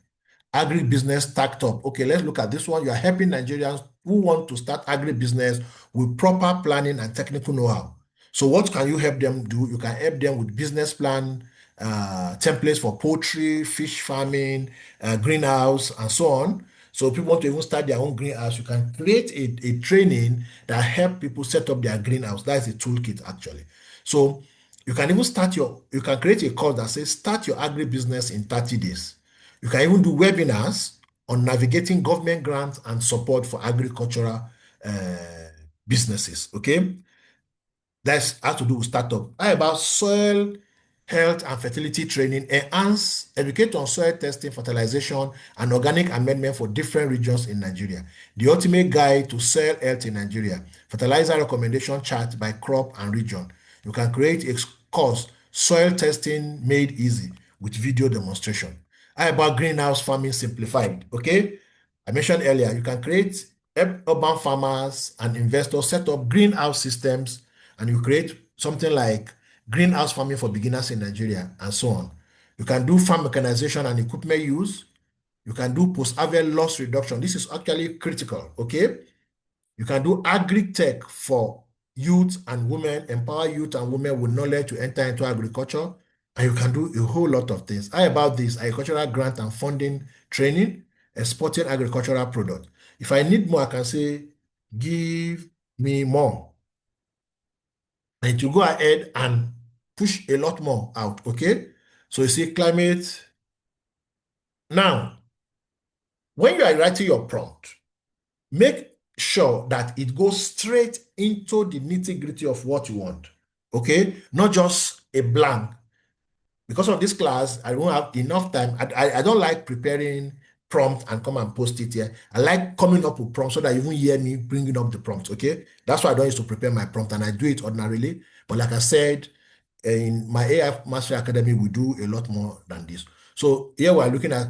agribusiness startup. Okay, let's look at this one. You are helping Nigerians who want to start agribusiness with proper planning and technical know-how. So what can you help them do? You can help them with business plan, templates for poultry, fish farming, greenhouse, and so on. So if people want to even start their own greenhouse, you can create a training that help people set up their greenhouse. That is a toolkit actually. So you can even you can create a course that says start your agribusiness in 30 days. You can even do webinars on navigating government grants and support for agricultural uh, businesses. Okay. That's has to do with startup. How about soil health and fertility training? Enhance, educate on soil testing, fertilization, and organic amendment for different regions in Nigeria. The ultimate guide to soil health in Nigeria. Fertilizer recommendation chart by crop and region. You can create a course, soil testing made easy with video demonstration. How about greenhouse farming simplified? Okay. I mentioned earlier, you can create urban farmers and investors set up greenhouse systems and you create something like greenhouse farming for beginners in Nigeria and so on. You can do farm mechanization and equipment use. You can do post-harvest loss reduction. This is actually critical, okay? You can do agri-tech for youth and women, empower youth and women with knowledge to enter into agriculture. And you can do a whole lot of things. How about this? Agricultural grant and funding training, exporting agricultural product. If I need more, I can say, give me more. And to go ahead and push a lot more out, okay? So you see climate. Now, when you are writing your prompt, make sure that it goes straight into the nitty-gritty of what you want, okay? Not just a blank. Because of this class, I don't have enough time. I don't like preparing prompt and come and post it here. I like coming up with prompts so that you won't hear me bringing up the prompt, okay? That's why I don't used to prepare my prompt and I do it ordinarily. But like I said, in my AI Mastery Academy, we do a lot more than this. So here we're looking at,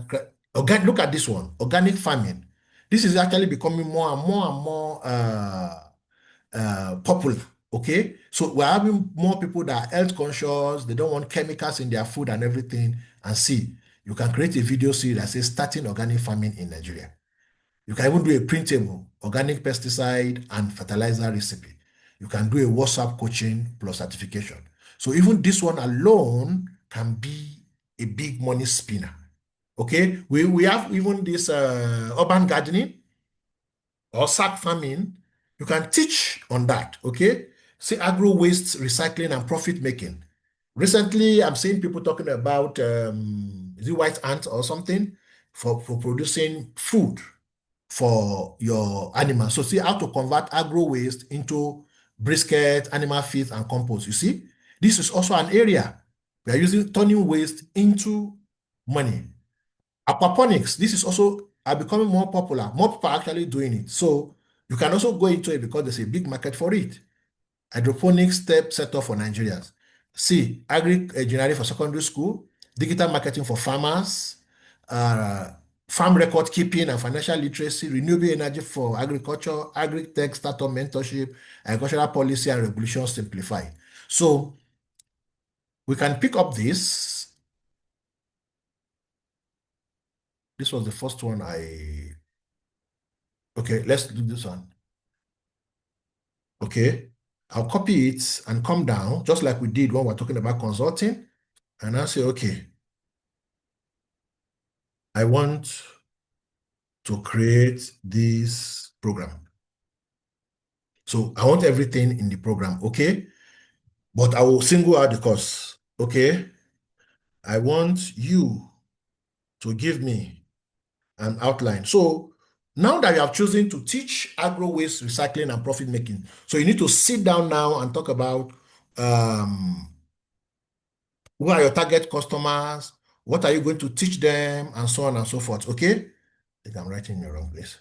look at this one, organic farming. This is actually becoming more and more and more popular. Okay, so we're having more people that are health conscious, they don't want chemicals in their food and everything. And see, you can create a video series that says starting organic farming in Nigeria. You can even do a printable. organic pesticide, and fertilizer recipe. You can do a WhatsApp coaching plus certification. So even this one alone can be a big money spinner. Okay, we have even this urban gardening or sack farming. You can teach on that. Okay, say agro waste recycling and profit making. Recently, I'm seeing people talking about is it white ant or something for producing food for your animals. So see how to convert agro waste into brisket, animal feed, and compost. You see, this is also an area we are using turning waste into money. Aquaponics, this is also are becoming more popular. More people are actually doing it. So you can also go into it because there's a big market for it. Hydroponics step setup for Nigerians. C, agri engineering for secondary school, digital marketing for farmers, uh, farm record keeping and financial literacy, renewable energy for agriculture, agri-tech startup mentorship, agricultural policy and regulation simplified. So we can pick up this. This was the first one okay, let's do this one. Okay, I'll copy it and come down, just like we did when we're talking about consulting. And I'll say, okay, I want to create this program. So I want everything in the program, okay? But I will single out the course, okay? I want you to give me an outline. So now that you have chosen to teach agro waste recycling and profit making, so you need to sit down now and talk about um, who are your target customers, what are you going to teach them, and so on and so forth, okay? I think I'm writing in the wrong place.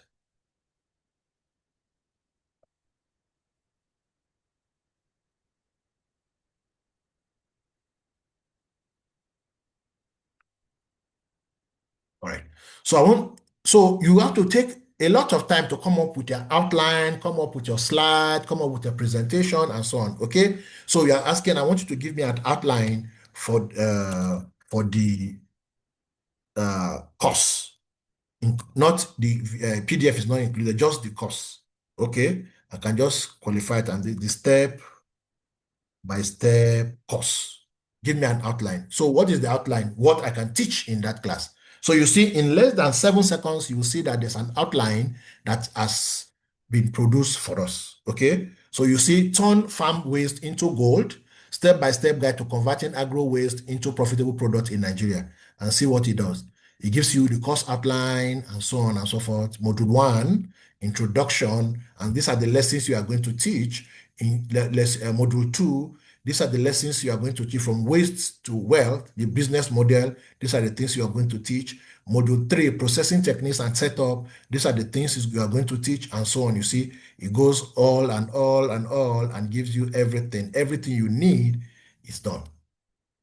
All right. So you have to take a lot of time to come up with your outline, come up with your slide, come up with your presentation, and so on. Okay. So you are asking, I want you to give me an outline for the course. Not the PDF is not included, just the course. Okay. I can just qualify it and the step by step course. Give me an outline. So what is the outline? What I can teach in that class. So you see in less than 7 seconds, you will see that there's an outline that has been produced for us. Okay. So you see turn farm waste into gold, step-by-step guide to converting agro waste into profitable products in Nigeria, and see what it does. It gives you the course outline and so on and so forth. Module 1, introduction, and these are the lessons you are going to teach. In module 2, these are the lessons you are going to teach from waste to wealth, the business model. These are the things you are going to teach. Module 3, processing techniques and setup. These are the things you are going to teach, and so on. You see, it goes all and all and all and gives you everything. Everything you need is done.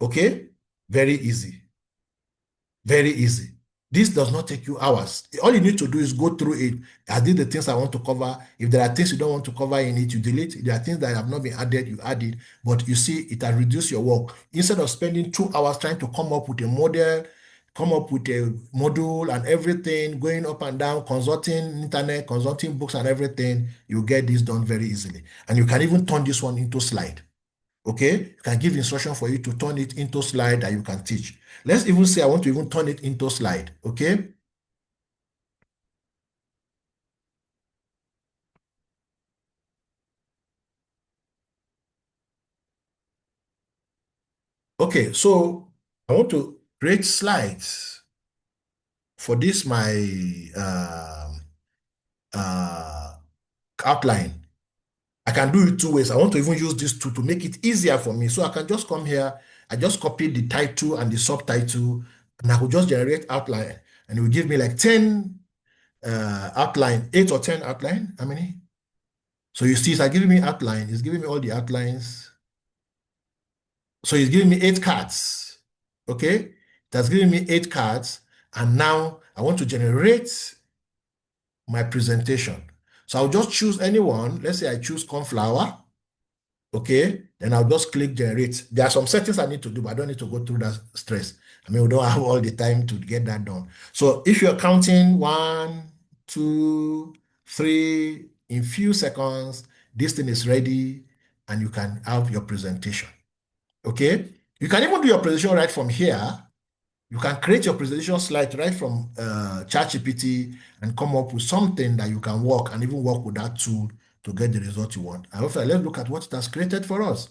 Okay? Very easy. Very easy. This does not take you hours. All you need to do is go through it. I did the things I want to cover. If there are things you don't want to cover in it, you delete. If there are things that have not been added, you add it. But you see, it has reduced your work. Instead of spending 2 hours trying to come up with a model, come up with a module and everything, going up and down, consulting internet, consulting books and everything, you get this done very easily. And you can even turn this one into slide. Okay, you can give instruction for you to turn it into slide that you can teach. Let's even say I want to even turn it into slide. Okay. Okay, so I want to create slides for this my uh, outline. I can do it 2 ways. I want to even use this tool to make it easier for me. So I can just come here, I just copy the title and the subtitle, and I will just generate outline. And it will give me like 10 outline, 8 or 10 outline. How many? So you see, it's giving me outline. It's giving me all the outlines. So it's giving me 8 cards. Okay? It has given me 8 cards. And now I want to generate my presentation. So I'll just choose anyone. Let's say I choose cornflower. Okay? Then I'll just click generate. There are some settings I need to do, but I don't need to go through that stress. I mean, we don't have all the time to get that done. So if you're counting 1, 2, three, in few seconds, this thing is ready and you can have your presentation. Okay? You can even do your presentation right from here. You can create your presentation slide right from ChatGPT and come up with something that you can work and even work with that tool to get the result you want. However, let's look at what it has created for us.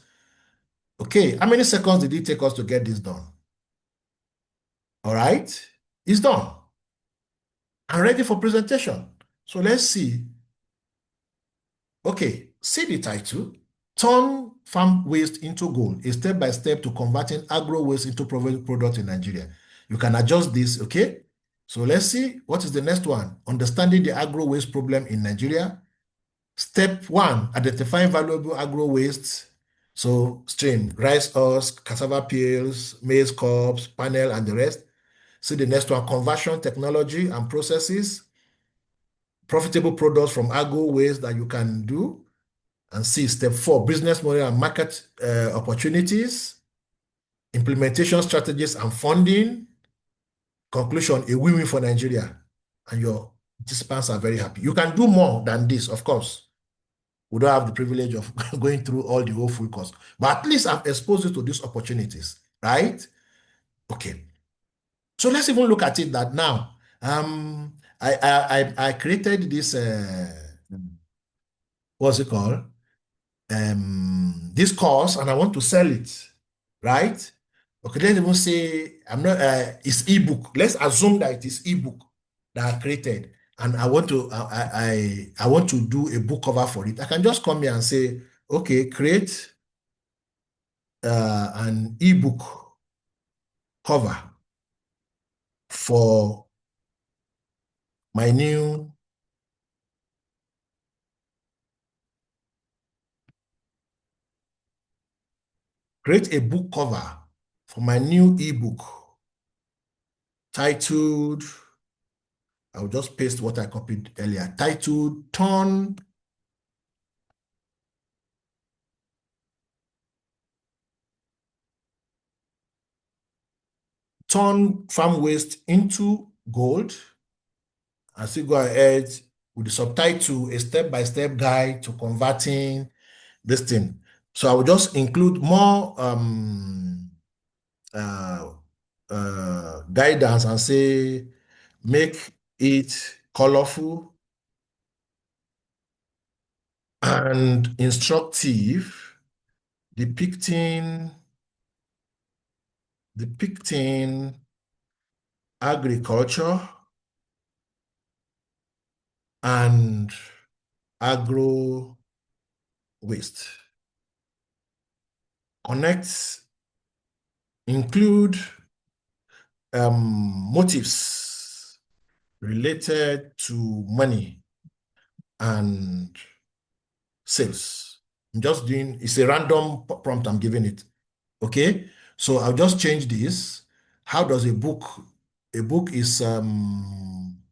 Okay, how many seconds did it take us to get this done? All right, it's done and ready for presentation. So let's see. Okay, see the title. Turn farm waste into gold, a step-by-step to converting agro waste into profitable product in Nigeria. You can adjust this, okay? So let's see, what is the next one? Understanding the agro waste problem in Nigeria. Step one, identifying valuable agro waste. So stream, rice husk, cassava peels, maize cobs, panel, and the rest. See the next one, conversion technology and processes. Profitable products from agro waste that you can do. And see step four, business model and market opportunities, implementation strategies and funding. Conclusion, a win-win for Nigeria. And your participants are very happy. You can do more than this, of course. We don't have the privilege of going through all the whole full course. But at least I've exposed you to these opportunities, right? Okay. So let's even look at it that now. I created this, what's it called? This course and I want to sell it, right? Okay, let's even say I'm not it's ebook. Let's assume that it is ebook that I created, and I want to I want to do a book cover for it. I can just come here and say, okay, create an ebook cover for my new create a book cover for my new ebook titled, I'll just paste what I copied earlier, titled Turn farm waste into gold. I still go ahead with the subtitle, a step-by-step guide to converting this thing. So I will just include more uh, guidance and say, make it colorful and instructive, depicting agriculture and agro waste. Connect, include motives related to money and sales. I'm just doing, it's a random prompt I'm giving it. Okay. So I'll just change this. How does a book is, I'm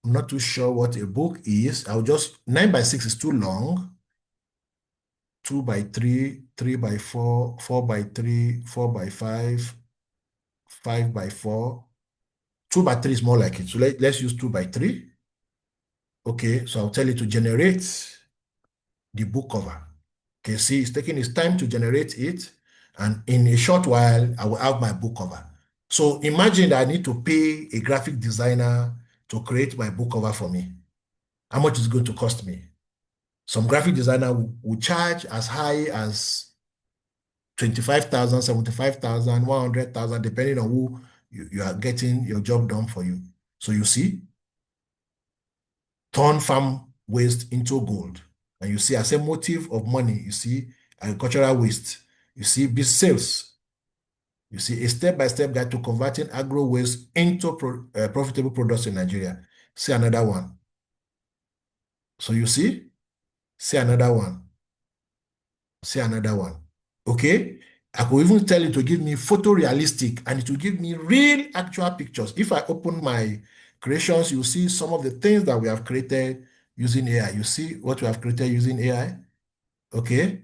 not too sure what a book is. I'll just, 9 by 6 is too long. 2 by 3, 3 by 4, 4 by 3, 4 by 5, 5 by 4. 2 by 3 is more like it. So let's use 2 by 3. Okay, so I'll tell it to generate the book cover. Okay, see, it's taking its time to generate it. And in a short while, I will have my book cover. So imagine that I need to pay a graphic designer to create my book cover for me. How much is it going to cost me? Some graphic designer will charge as high as 25,000, 75,000, 100,000, depending on who you are getting your job done for you. So you see, turn farm waste into gold. And you see, as a motive of money, you see agricultural waste, you see business sales, you see a step-by-step guide to converting agro waste into profitable products in Nigeria. See another one. So you see another one, see another one. Okay? I could even tell it to give me photorealistic and it will give me real actual pictures. If I open my creations, you see some of the things that we have created using AI. You see what we have created using AI? Okay?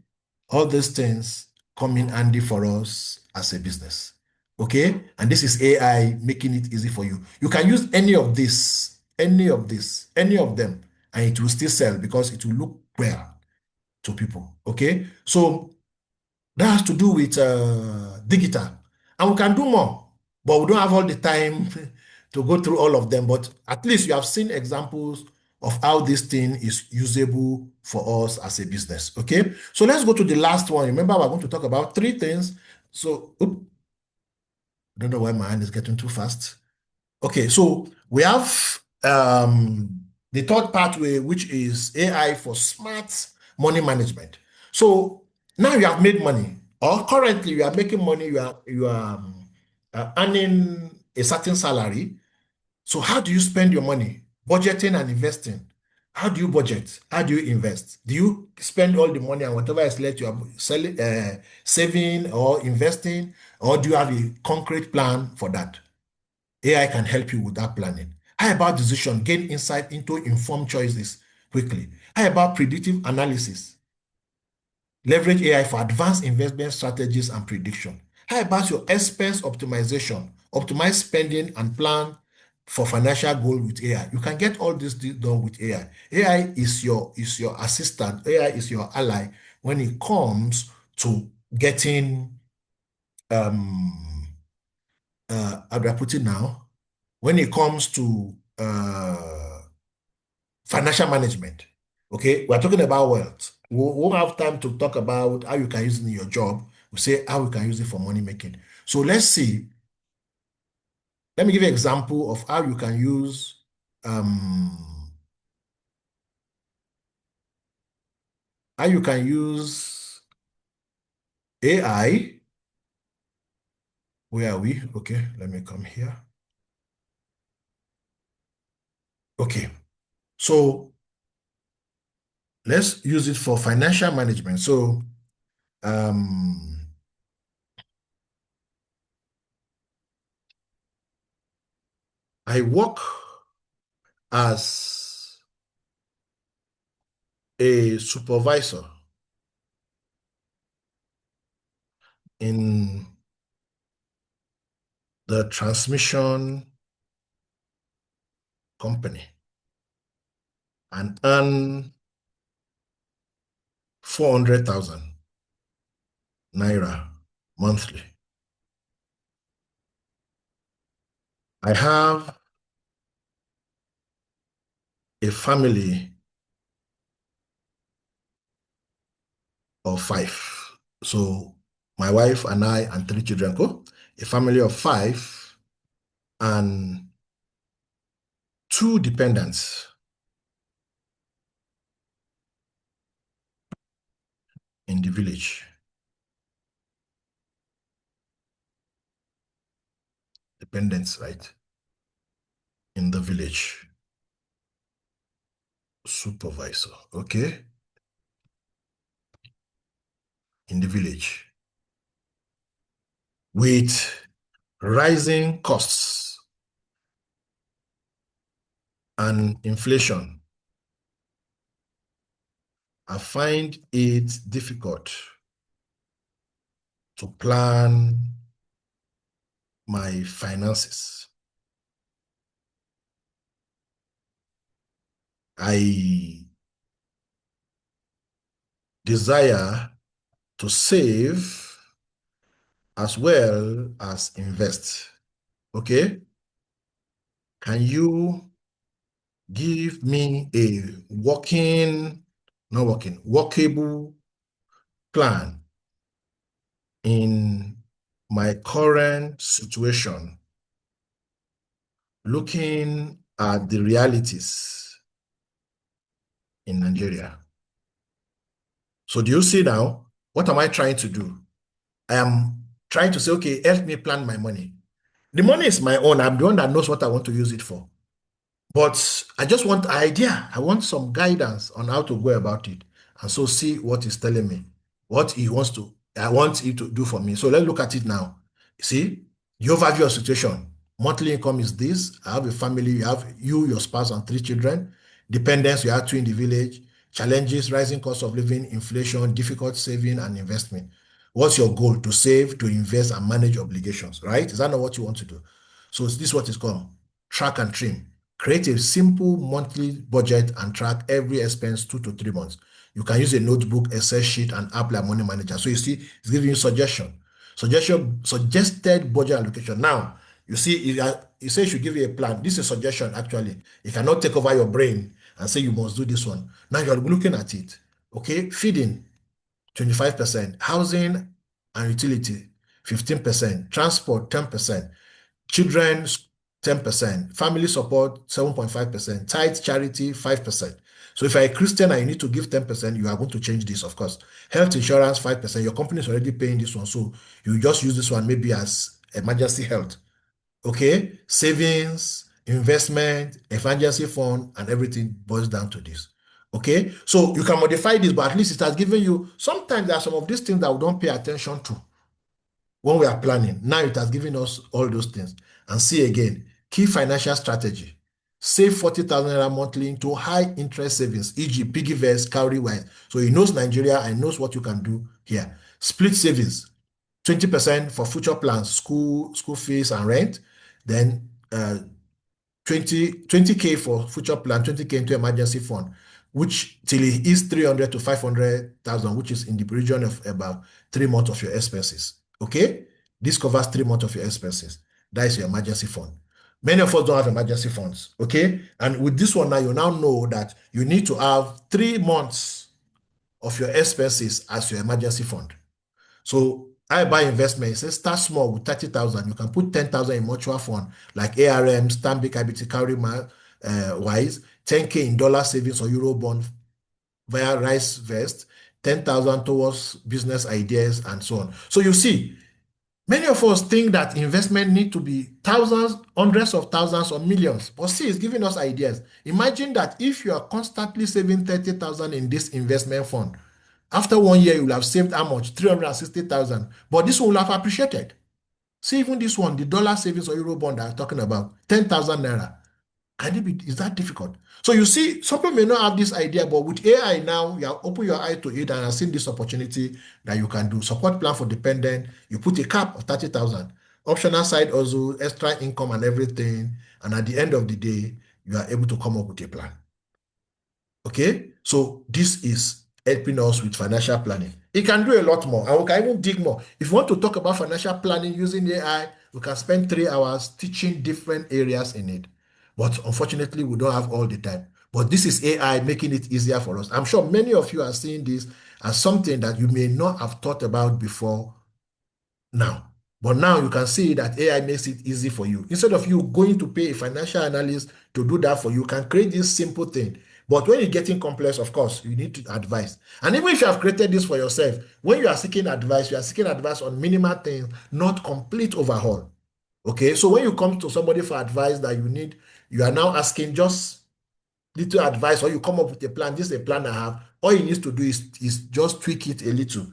All these things come in handy for us as a business. Okay? And this is AI making it easy for you. You can use any of this any of this, any of them, and it will still sell because it will look well to people. Okay. So that has to do with digital. And we can do more, but we don't have all the time to go through all of them. But at least you have seen examples of how this thing is usable for us as a business. Okay. So let's go to the last one. Remember, we're going to talk about three things. So, I don't know why my hand is getting too fast. Okay, so we have the third pathway, which is AI for smart money management. So now you have made money, or currently you are making money, you are earning a certain salary. So how do you spend your money? Budgeting and investing. How do you budget? How do you invest? Do you spend all the money and whatever is left you are selling, saving or investing, or do you have a concrete plan for that? AI can help you with that planning. How about decision? Gain insight into informed choices quickly. How about predictive analysis? Leverage AI for advanced investment strategies and prediction. How about your expense optimization? Optimize spending and plan for financial goal with AI. You can get all this done with AI. AI is your assistant. AI is your ally when it comes to getting how do I put it now? When it comes to financial management. Okay, we're talking about wealth. We won't have time to talk about how you can use it in your job. We say how we can use it for money making. So let's see. Let me give you an example of how you can use um, AI. Where are we? Okay, let me come here. Okay, so let's use it for financial management. So um, I work as a supervisor in the transmission company and earn 400,000 naira monthly. I have a family of five. So my wife and I and three children go, a family of five and two dependents in the village. Dependents, right? In the village. Supervisor, okay? In the village. With rising costs and inflation, I find it difficult to plan my finances. I desire to save as well as invest. Okay? Can you give me a workable plan in my current situation, looking at the realities in Nigeria? So do you see now, what am I trying to do? I am trying to say, okay, help me plan my money. The money is my own. I'm the one that knows what I want to use it for. But I just want an idea. I want some guidance on how to go about it. And so see what he's telling me, what he wants to, I want him to do for me. So let's look at it now. See, the overview of situation. Monthly income is this. I have a family. You have you, your spouse, and three children. Dependents, you have two in the village. Challenges, rising cost of living, inflation, difficult saving and investment. What's your goal? To save, to invest, and manage obligations, right? Is that not what you want to do? So this is what is called track and trim. Create a simple monthly budget and track every expense 2 to 3 months. You can use a notebook, Excel sheet, and app like Money Manager. So you see, it's giving you suggested budget allocation. Now, you see, you say it should give you a plan. This is a suggestion, actually. You cannot take over your brain and say you must do this one. Now you're looking at it. Okay, feeding, 25%, housing and utility, 15%, transport, 10%, children's 10%, family support 7.5%, tithe charity 5%. So if you're a Christian and you need to give 10%, you are going to change this, of course. Health insurance 5%. Your company is already paying this one, so you just use this one maybe as emergency health. Okay, savings, investment, emergency fund, and everything boils down to this. Okay, so you can modify this, but at least it has given you. Sometimes there are some of these things that we don't pay attention to when we are planning. Now it has given us all those things. And see again, key financial strategy. Save 40,000 naira monthly into high interest savings, e.g., piggyverse, cowrywise. So he knows Nigeria and knows what you can do here. Split savings, 20% for future plans, school fees and rent. Then 20K for future plan, 20K into emergency fund, which till it is 300 to 500,000, which is in the region of about 3 months of your expenses. Okay, this covers 3 months of your expenses. That is your emergency fund. Many of us don't have emergency funds. Okay, and with this one now, you now know that you need to have 3 months of your expenses as your emergency fund. So I buy investment. It says start small with 30,000. You can put 10,000 in mutual fund like ARM, Stanbic IBT, Carry Wise, 10K in dollar savings or euro bond via Rice Vest, 10,000 towards business ideas and so on. So you see, many of us think that investment need to be thousands, hundreds of thousands, or millions. But see, it's giving us ideas. Imagine that if you are constantly saving 30,000 in this investment fund, after 1 year, you will have saved how much? 360,000. But this one will have appreciated. See, even this one, the dollar savings or euro bond I'm talking about, 10,000 naira. Is that difficult? So you see, some people may not have this idea, but with AI now, you have opened your eye to it and have seen this opportunity that you can do. Support plan for dependent, you put a cap of 30,000. Optional side also, extra income and everything. And at the end of the day, you are able to come up with a plan. Okay, so this is helping us with financial planning. It can do a lot more, and we can even dig more. If you want to talk about financial planning using AI, we can spend 3 hours teaching different areas in it. But unfortunately, we don't have all the time. But this is AI making it easier for us. I'm sure many of you are seeing this as something that you may not have thought about before now. But now you can see that AI makes it easy for you. Instead of you going to pay a financial analyst to do that for you, you can create this simple thing. But when you're getting complex, of course, you need to advise. And even if you have created this for yourself, when you are seeking advice, you are seeking advice on minimal things, not complete overhaul. Okay, so when you come to somebody for advice that you need, you are now asking just little advice, or you come up with a plan. This is a plan I have. All you need to do is just tweak it a little.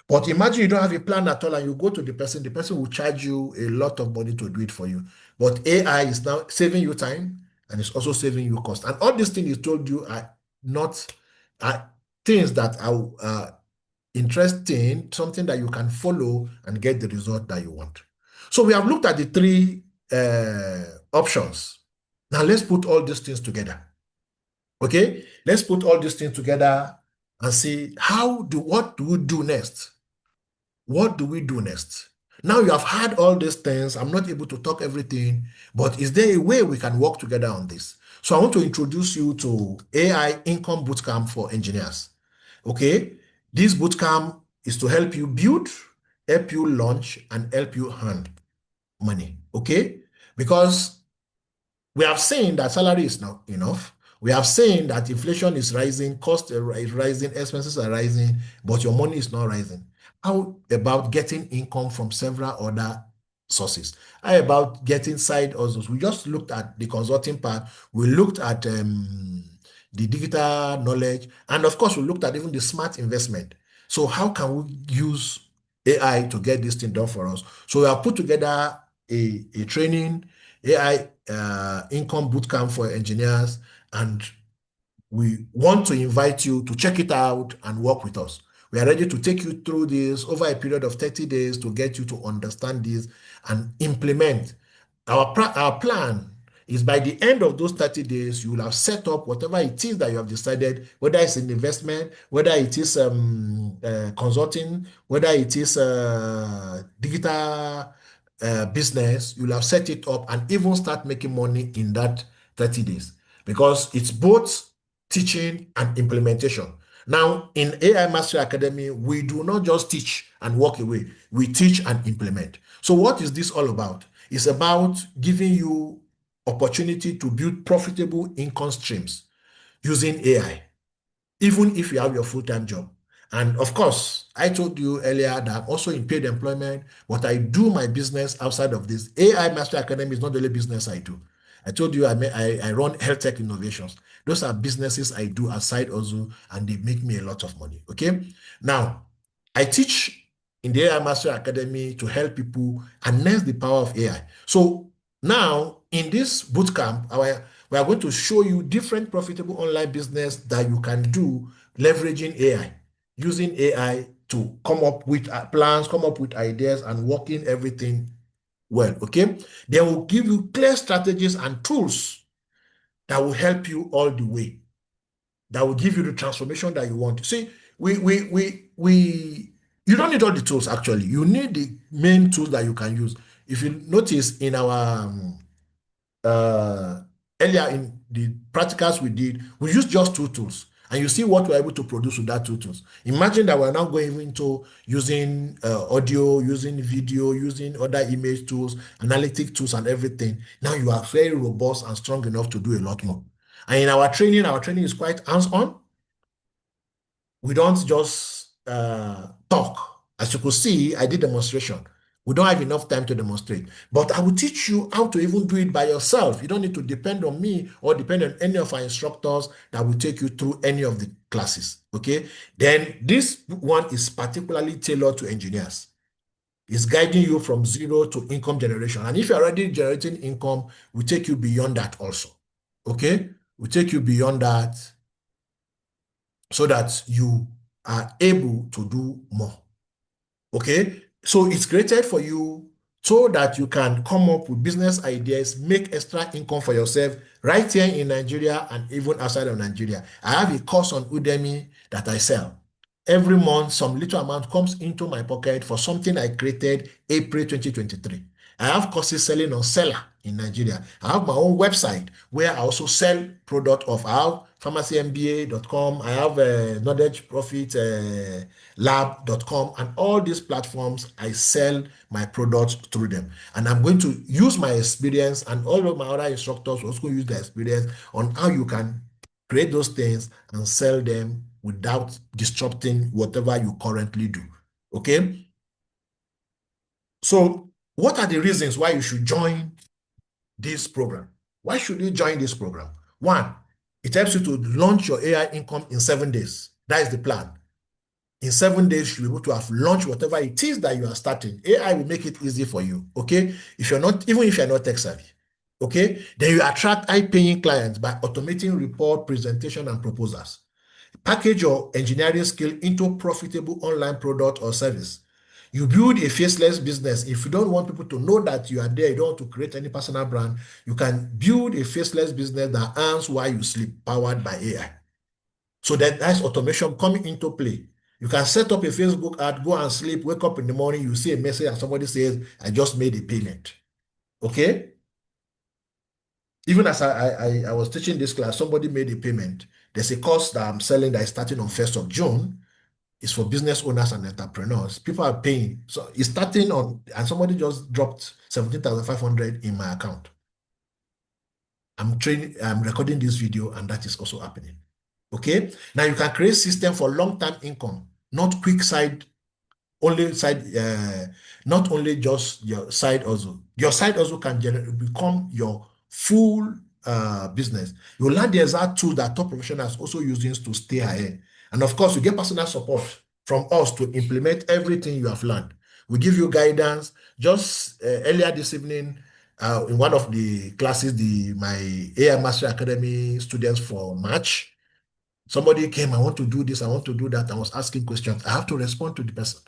But imagine you don't have a plan at all and you go to the person will charge you a lot of money to do it for you. But AI is now saving you time and it's also saving you cost. And all these things he told you are not things that are interesting, something that you can follow and get the result that you want. So we have looked at the three options. Now let's put all these things together. Okay, let's put all these things together and see what do we do next? What do we do next? Now you have heard all these things. I'm not able to talk everything, but is there a way we can work together on this? So I want to introduce you to AI Income Bootcamp for engineers. Okay, this bootcamp is to help you build, help you launch, and help you earn money. Okay, because we have seen that salary is not enough. We have seen that inflation is rising, cost is rising, expenses are rising, but your money is not rising. How about getting income from several other sources? How about getting side hustles? We just looked at the consulting part. We looked at the digital knowledge. And of course, we looked at even the smart investment. So how can we use AI to get this thing done for us? So we have put together a training, AI income bootcamp for engineers, and we want to invite you to check it out and work with us. We are ready to take you through this over a period of 30 days to get you to understand this and implement. Our plan is by the end of those 30 days, you will have set up whatever it is that you have decided, whether it's an investment, whether it is consulting, whether it is digital business, you'll have set it up and even start making money in that 30 days because it's both teaching and implementation. Now, in AI Mastery Academy, we do not just teach and walk away, we teach and implement. So, what is this all about? It's about giving you opportunity to build profitable income streams using AI, even if you have your full-time job. And of course, I told you earlier that I'm also in paid employment, but I do my business outside of this. AI Master Academy is not the only business I do. I told you I run health tech innovations. Those are businesses I do aside also, and they make me a lot of money. Okay. Now, I teach in the AI Master Academy to help people harness the power of AI. So now in this bootcamp, we are going to show you different profitable online business that you can do leveraging AI, using AI to come up with plans, come up with ideas, and working everything well. Okay. They will give you clear strategies and tools that will help you all the way, that will give you the transformation that you want. See, you don't need all the tools actually. You need the main tools that you can use. If you notice in our uh, earlier in the practicals we did, we used just two tools. And you see what we're able to produce with that two tools. Imagine that we're now going into using audio, using video, using other image tools, analytic tools, and everything. Now you are very robust and strong enough to do a lot more. And in our training is quite hands-on. We don't just talk. As you could see, I did demonstration. We don't have enough time to demonstrate, but I will teach you how to even do it by yourself. You don't need to depend on me or depend on any of our instructors that will take you through any of the classes. Okay. Then this one is particularly tailored to engineers. It's guiding you from zero to income generation. And if you're already generating income, we take you beyond that also. Okay. We take you beyond that so that you are able to do more. Okay, so it's created for you so that you can come up with business ideas, make extra income for yourself right here in Nigeria and even outside of Nigeria. I have a course on Udemy that I sell. Every month, some little amount comes into my pocket for something I created April 2023. I have courses selling on Seller in Nigeria. I have my own website where I also sell product of. I have pharmacymba.com. I have knowledge profit lab.com, and all these platforms I sell my products through them. And I'm going to use my experience, and all of my other instructors will also use their experience on how you can create those things and sell them without disrupting whatever you currently do. Okay? So, what are the reasons why you should join this program? Why should you join this program? One, it helps you to launch your AI income in 7 days. That is the plan. In 7 days, you'll be able to have launched whatever it is that you are starting. AI will make it easy for you. Okay. If you're not, even if you're not tech savvy, okay, then you attract high-paying clients by automating report, presentation, and proposals. Package your engineering skill into profitable online product or service. You build a faceless business. If you don't want people to know that you are there, you don't want to create any personal brand, you can build a faceless business that earns while you sleep, powered by AI. So that's automation coming into play. You can set up a Facebook ad, go and sleep, wake up in the morning, you see a message and somebody says, I just made a payment. Okay? Even as I was teaching this class, somebody made a payment. There's a course that I'm selling that is starting on 1st of June. It's for business owners and entrepreneurs. People are paying. So it's starting on, and somebody just dropped 17,500 in my account. I'm recording this video, and that is also happening. Okay. Now you can create system for long-term income, not quick side, only side, not only just your side also. Your side also can become your full business. You learn the exact tools that top professionals also using to stay ahead. And of course, you get personal support from us to implement everything you have learned. We give you guidance. Just earlier this evening, in one of the classes, my AI Master Academy students for March, somebody came, I want to do this, I want to do that. I was asking questions. I have to respond to the person.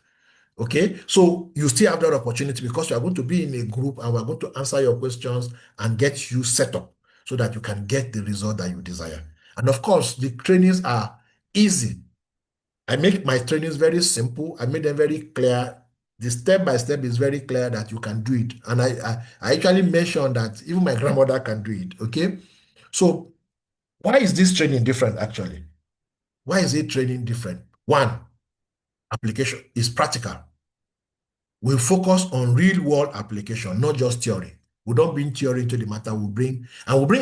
Okay, so you still have that opportunity because you are going to be in a group and we're going to answer your questions and get you set up so that you can get the result that you desire. And of course, the trainings are easy. I make my trainings very simple. I made them very clear. The step by step is very clear that you can do it. And I actually mentioned that even my grandmother can do it. Okay. So why is this training different actually? Why is it training different? One, application is practical. We focus on real world application, not just theory. We don't bring theory into the matter. We bring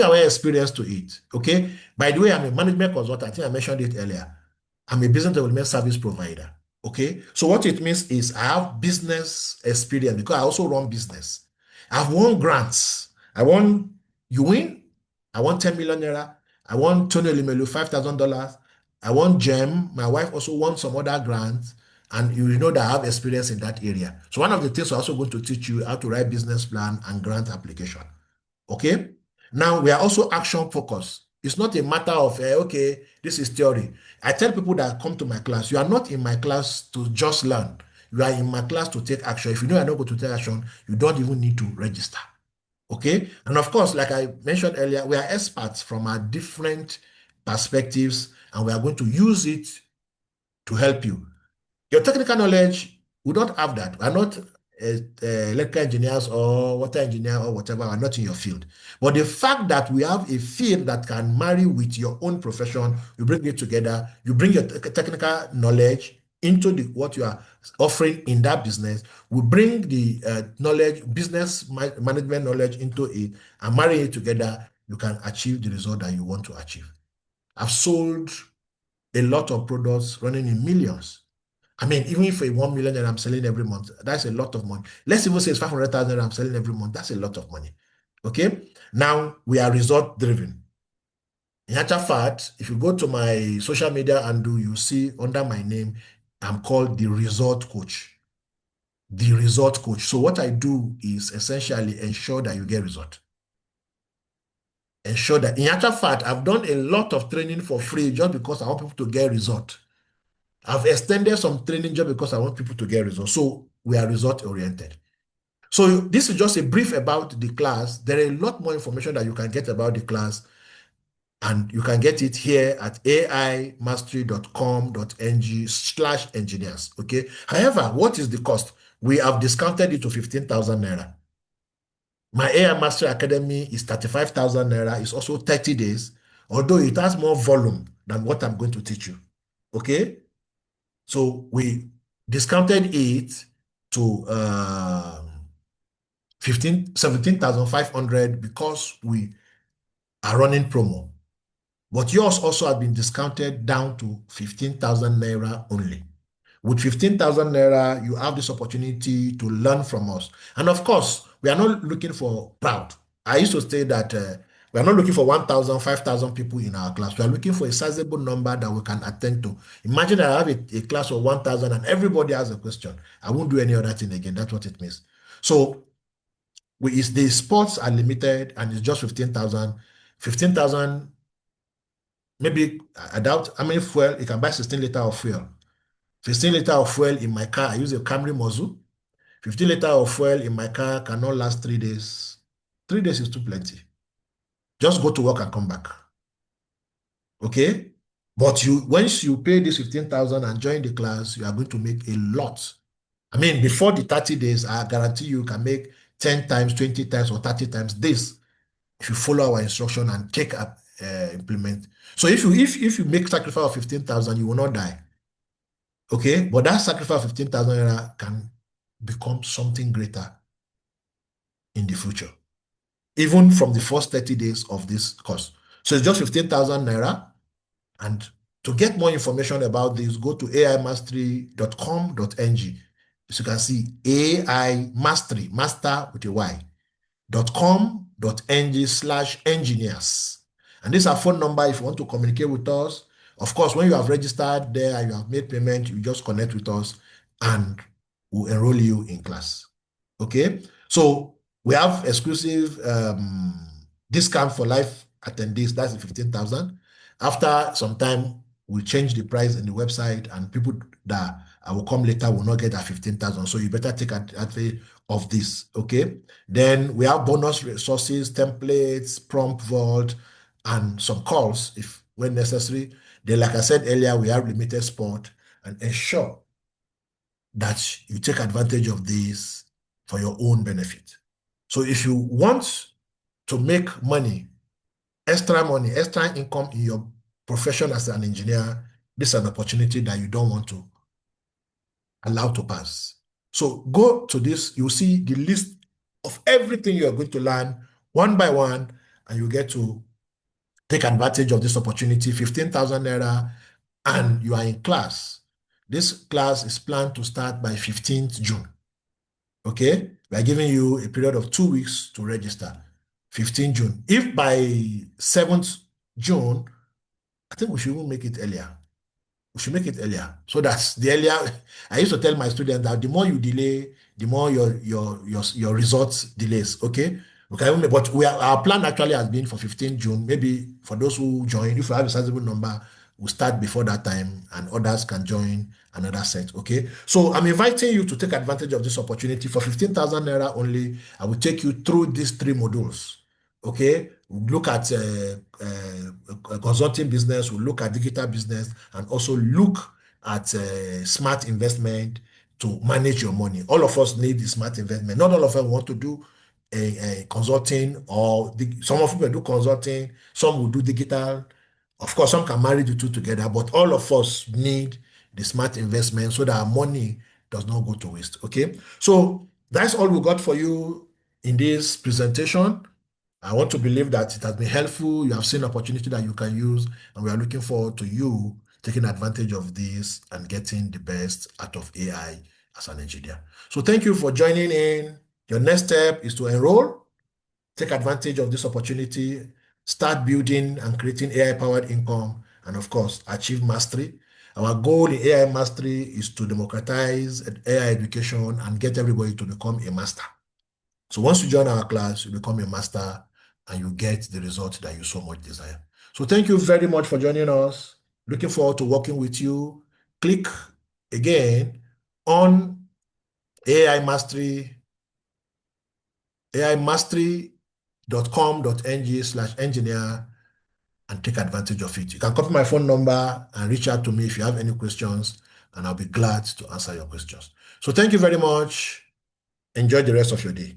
our experience to it. Okay. By the way, I'm a management consultant. I think I mentioned it earlier. I'm a business development service provider. Okay. So what it means is I have business experience because I also run business. I've won grants. I won, you win. I won 10 million naira. I won Tony Limelu $5,000. I won GEM. My wife also won some other grants. And you know that I have experience in that area. So one of the things we're also going to teach you how to write business plan and grant application. Okay. Now we are also action focused. It's not a matter of okay, this is theory. I tell people that come to my class, you are not in my class to just learn. You are in my class to take action. If you know you're not going to take action, you don't even need to register. Okay. And of course, like I mentioned earlier, we are experts from our different perspectives, and we are going to use it to help you. Your technical knowledge, we don't have that. We're not electrical engineers or water engineer or whatever, are not in your field. But the fact that we have a field that can marry with your own profession, you bring it together, you bring your technical knowledge into what you are offering in that business. We bring the knowledge, business management knowledge into it and marry it together, you can achieve the result that you want to achieve. I've sold a lot of products running in millions. I mean, even if a 1 million that I'm selling every month, that's a lot of money. Let's even say it's 500,000 that I'm selling every month. That's a lot of money. Okay. Now we are result driven. In actual fact, if you go to my social media and you see under my name, I'm called the result coach. The result coach. So what I do is essentially ensure that you get result. Ensure that in actual fact, I've done a lot of training for free just because I want people to get result. I've extended some training just because I want people to get results. So we are result oriented. So this is just a brief about the class. There are a lot more information that you can get about the class, and you can get it here at aimastery.com.ng/engineers. Okay. However, what is the cost? We have discounted it to 15,000 naira. My AI Mastery Academy is 35,000 naira. It's also 30 days, although it has more volume than what I'm going to teach you. Okay. So we discounted it to 17,500 because we are running promo. But yours also has been discounted down to 15,000 naira only. With 15,000 naira, you have this opportunity to learn from us. And of course, we are not looking for proud. I used to say that we are not looking for 1,000, 5,000 people in our class. We are looking for a sizable number that we can attend to. Imagine that I have a class of 1,000 and everybody has a question. I won't do any other thing again. That's what it means. So the spots are limited and it's just 15,000. 15,000, maybe I doubt how many fuel. You can buy 16 liter of fuel. 16 liter of fuel in my car. I use a Camry muzzle. 15 liter of fuel in my car cannot last 3 days. 3 days is too plenty. Just go to work and come back. Okay? But once you pay this 15,000 and join the class, you are going to make a lot. I mean, before the 30 days, I guarantee you can make 10 times, 20 times, or 30 times this if you follow our instruction and take up implement. So if you make sacrifice of 15,000, you will not die. Okay? But that sacrifice of 15,000 naira can become something greater in the future, even from the first 30 days of this course. So it's just 15,000 naira. And to get more information about this, go to aimastery.com.ng. As you can see, AI Mastery, master with a Y, .com.ng/engineers. And this is our phone number if you want to communicate with us. Of course, when you have registered there and you have made payment, you just connect with us and we'll enroll you in class. Okay? So we have exclusive discount for life attendees. That's the 15,000. After some time, we'll change the price in the website, and people that I will come later, will not get that 15,000. So you better take advantage of this, okay? Then we have bonus resources, templates, prompt vault, and some calls if when necessary. Then, like I said earlier, we have limited spot and ensure that you take advantage of this for your own benefit. So if you want to make money, extra income in your profession as an engineer, this is an opportunity that you don't want to allow to pass. So go to this, you'll see the list of everything you are going to learn one by one, and you get to take advantage of this opportunity, 15,000 naira, and you are in class. This class is planned to start by 15th June. Okay? We are giving you a period of 2 weeks to register, 15th June. If by 7th June, I think we should even make it earlier. We should make it earlier. So that's the earlier. I used to tell my students that the more you delay, the more your results delays. Okay. Okay. But our plan actually has been for 15 June. Maybe for those who join, if you have a sizable number, we'll start before that time and others can join another set. Okay. So I'm inviting you to take advantage of this opportunity for 15,000 naira only. I will take you through these 3 modules. Okay, we'll look at consulting business, we'll look at digital business, and also look at smart investment to manage your money. All of us need the smart investment. Not all of us want to do a consulting, or some of people do consulting, some will do digital. Of course, some can marry the two together, but all of us need the smart investment so that our money does not go to waste. Okay, so that's all we got for you in this presentation. I want to believe that it has been helpful. You have seen opportunity that you can use, and we are looking forward to you taking advantage of this and getting the best out of AI as an engineer. So thank you for joining in. Your next step is to enroll, take advantage of this opportunity, start building and creating AI-powered income, and of course, achieve mastery. Our goal in AI mastery is to democratize AI education and get everybody to become a master. So once you join our class, you become a master and you get the result that you so much desire. So thank you very much for joining us. Looking forward to working with you. Click again on AI Mastery, aimastery.com.ng/engineer and take advantage of it. You can copy my phone number and reach out to me if you have any questions, and I'll be glad to answer your questions. So thank you very much. Enjoy the rest of your day.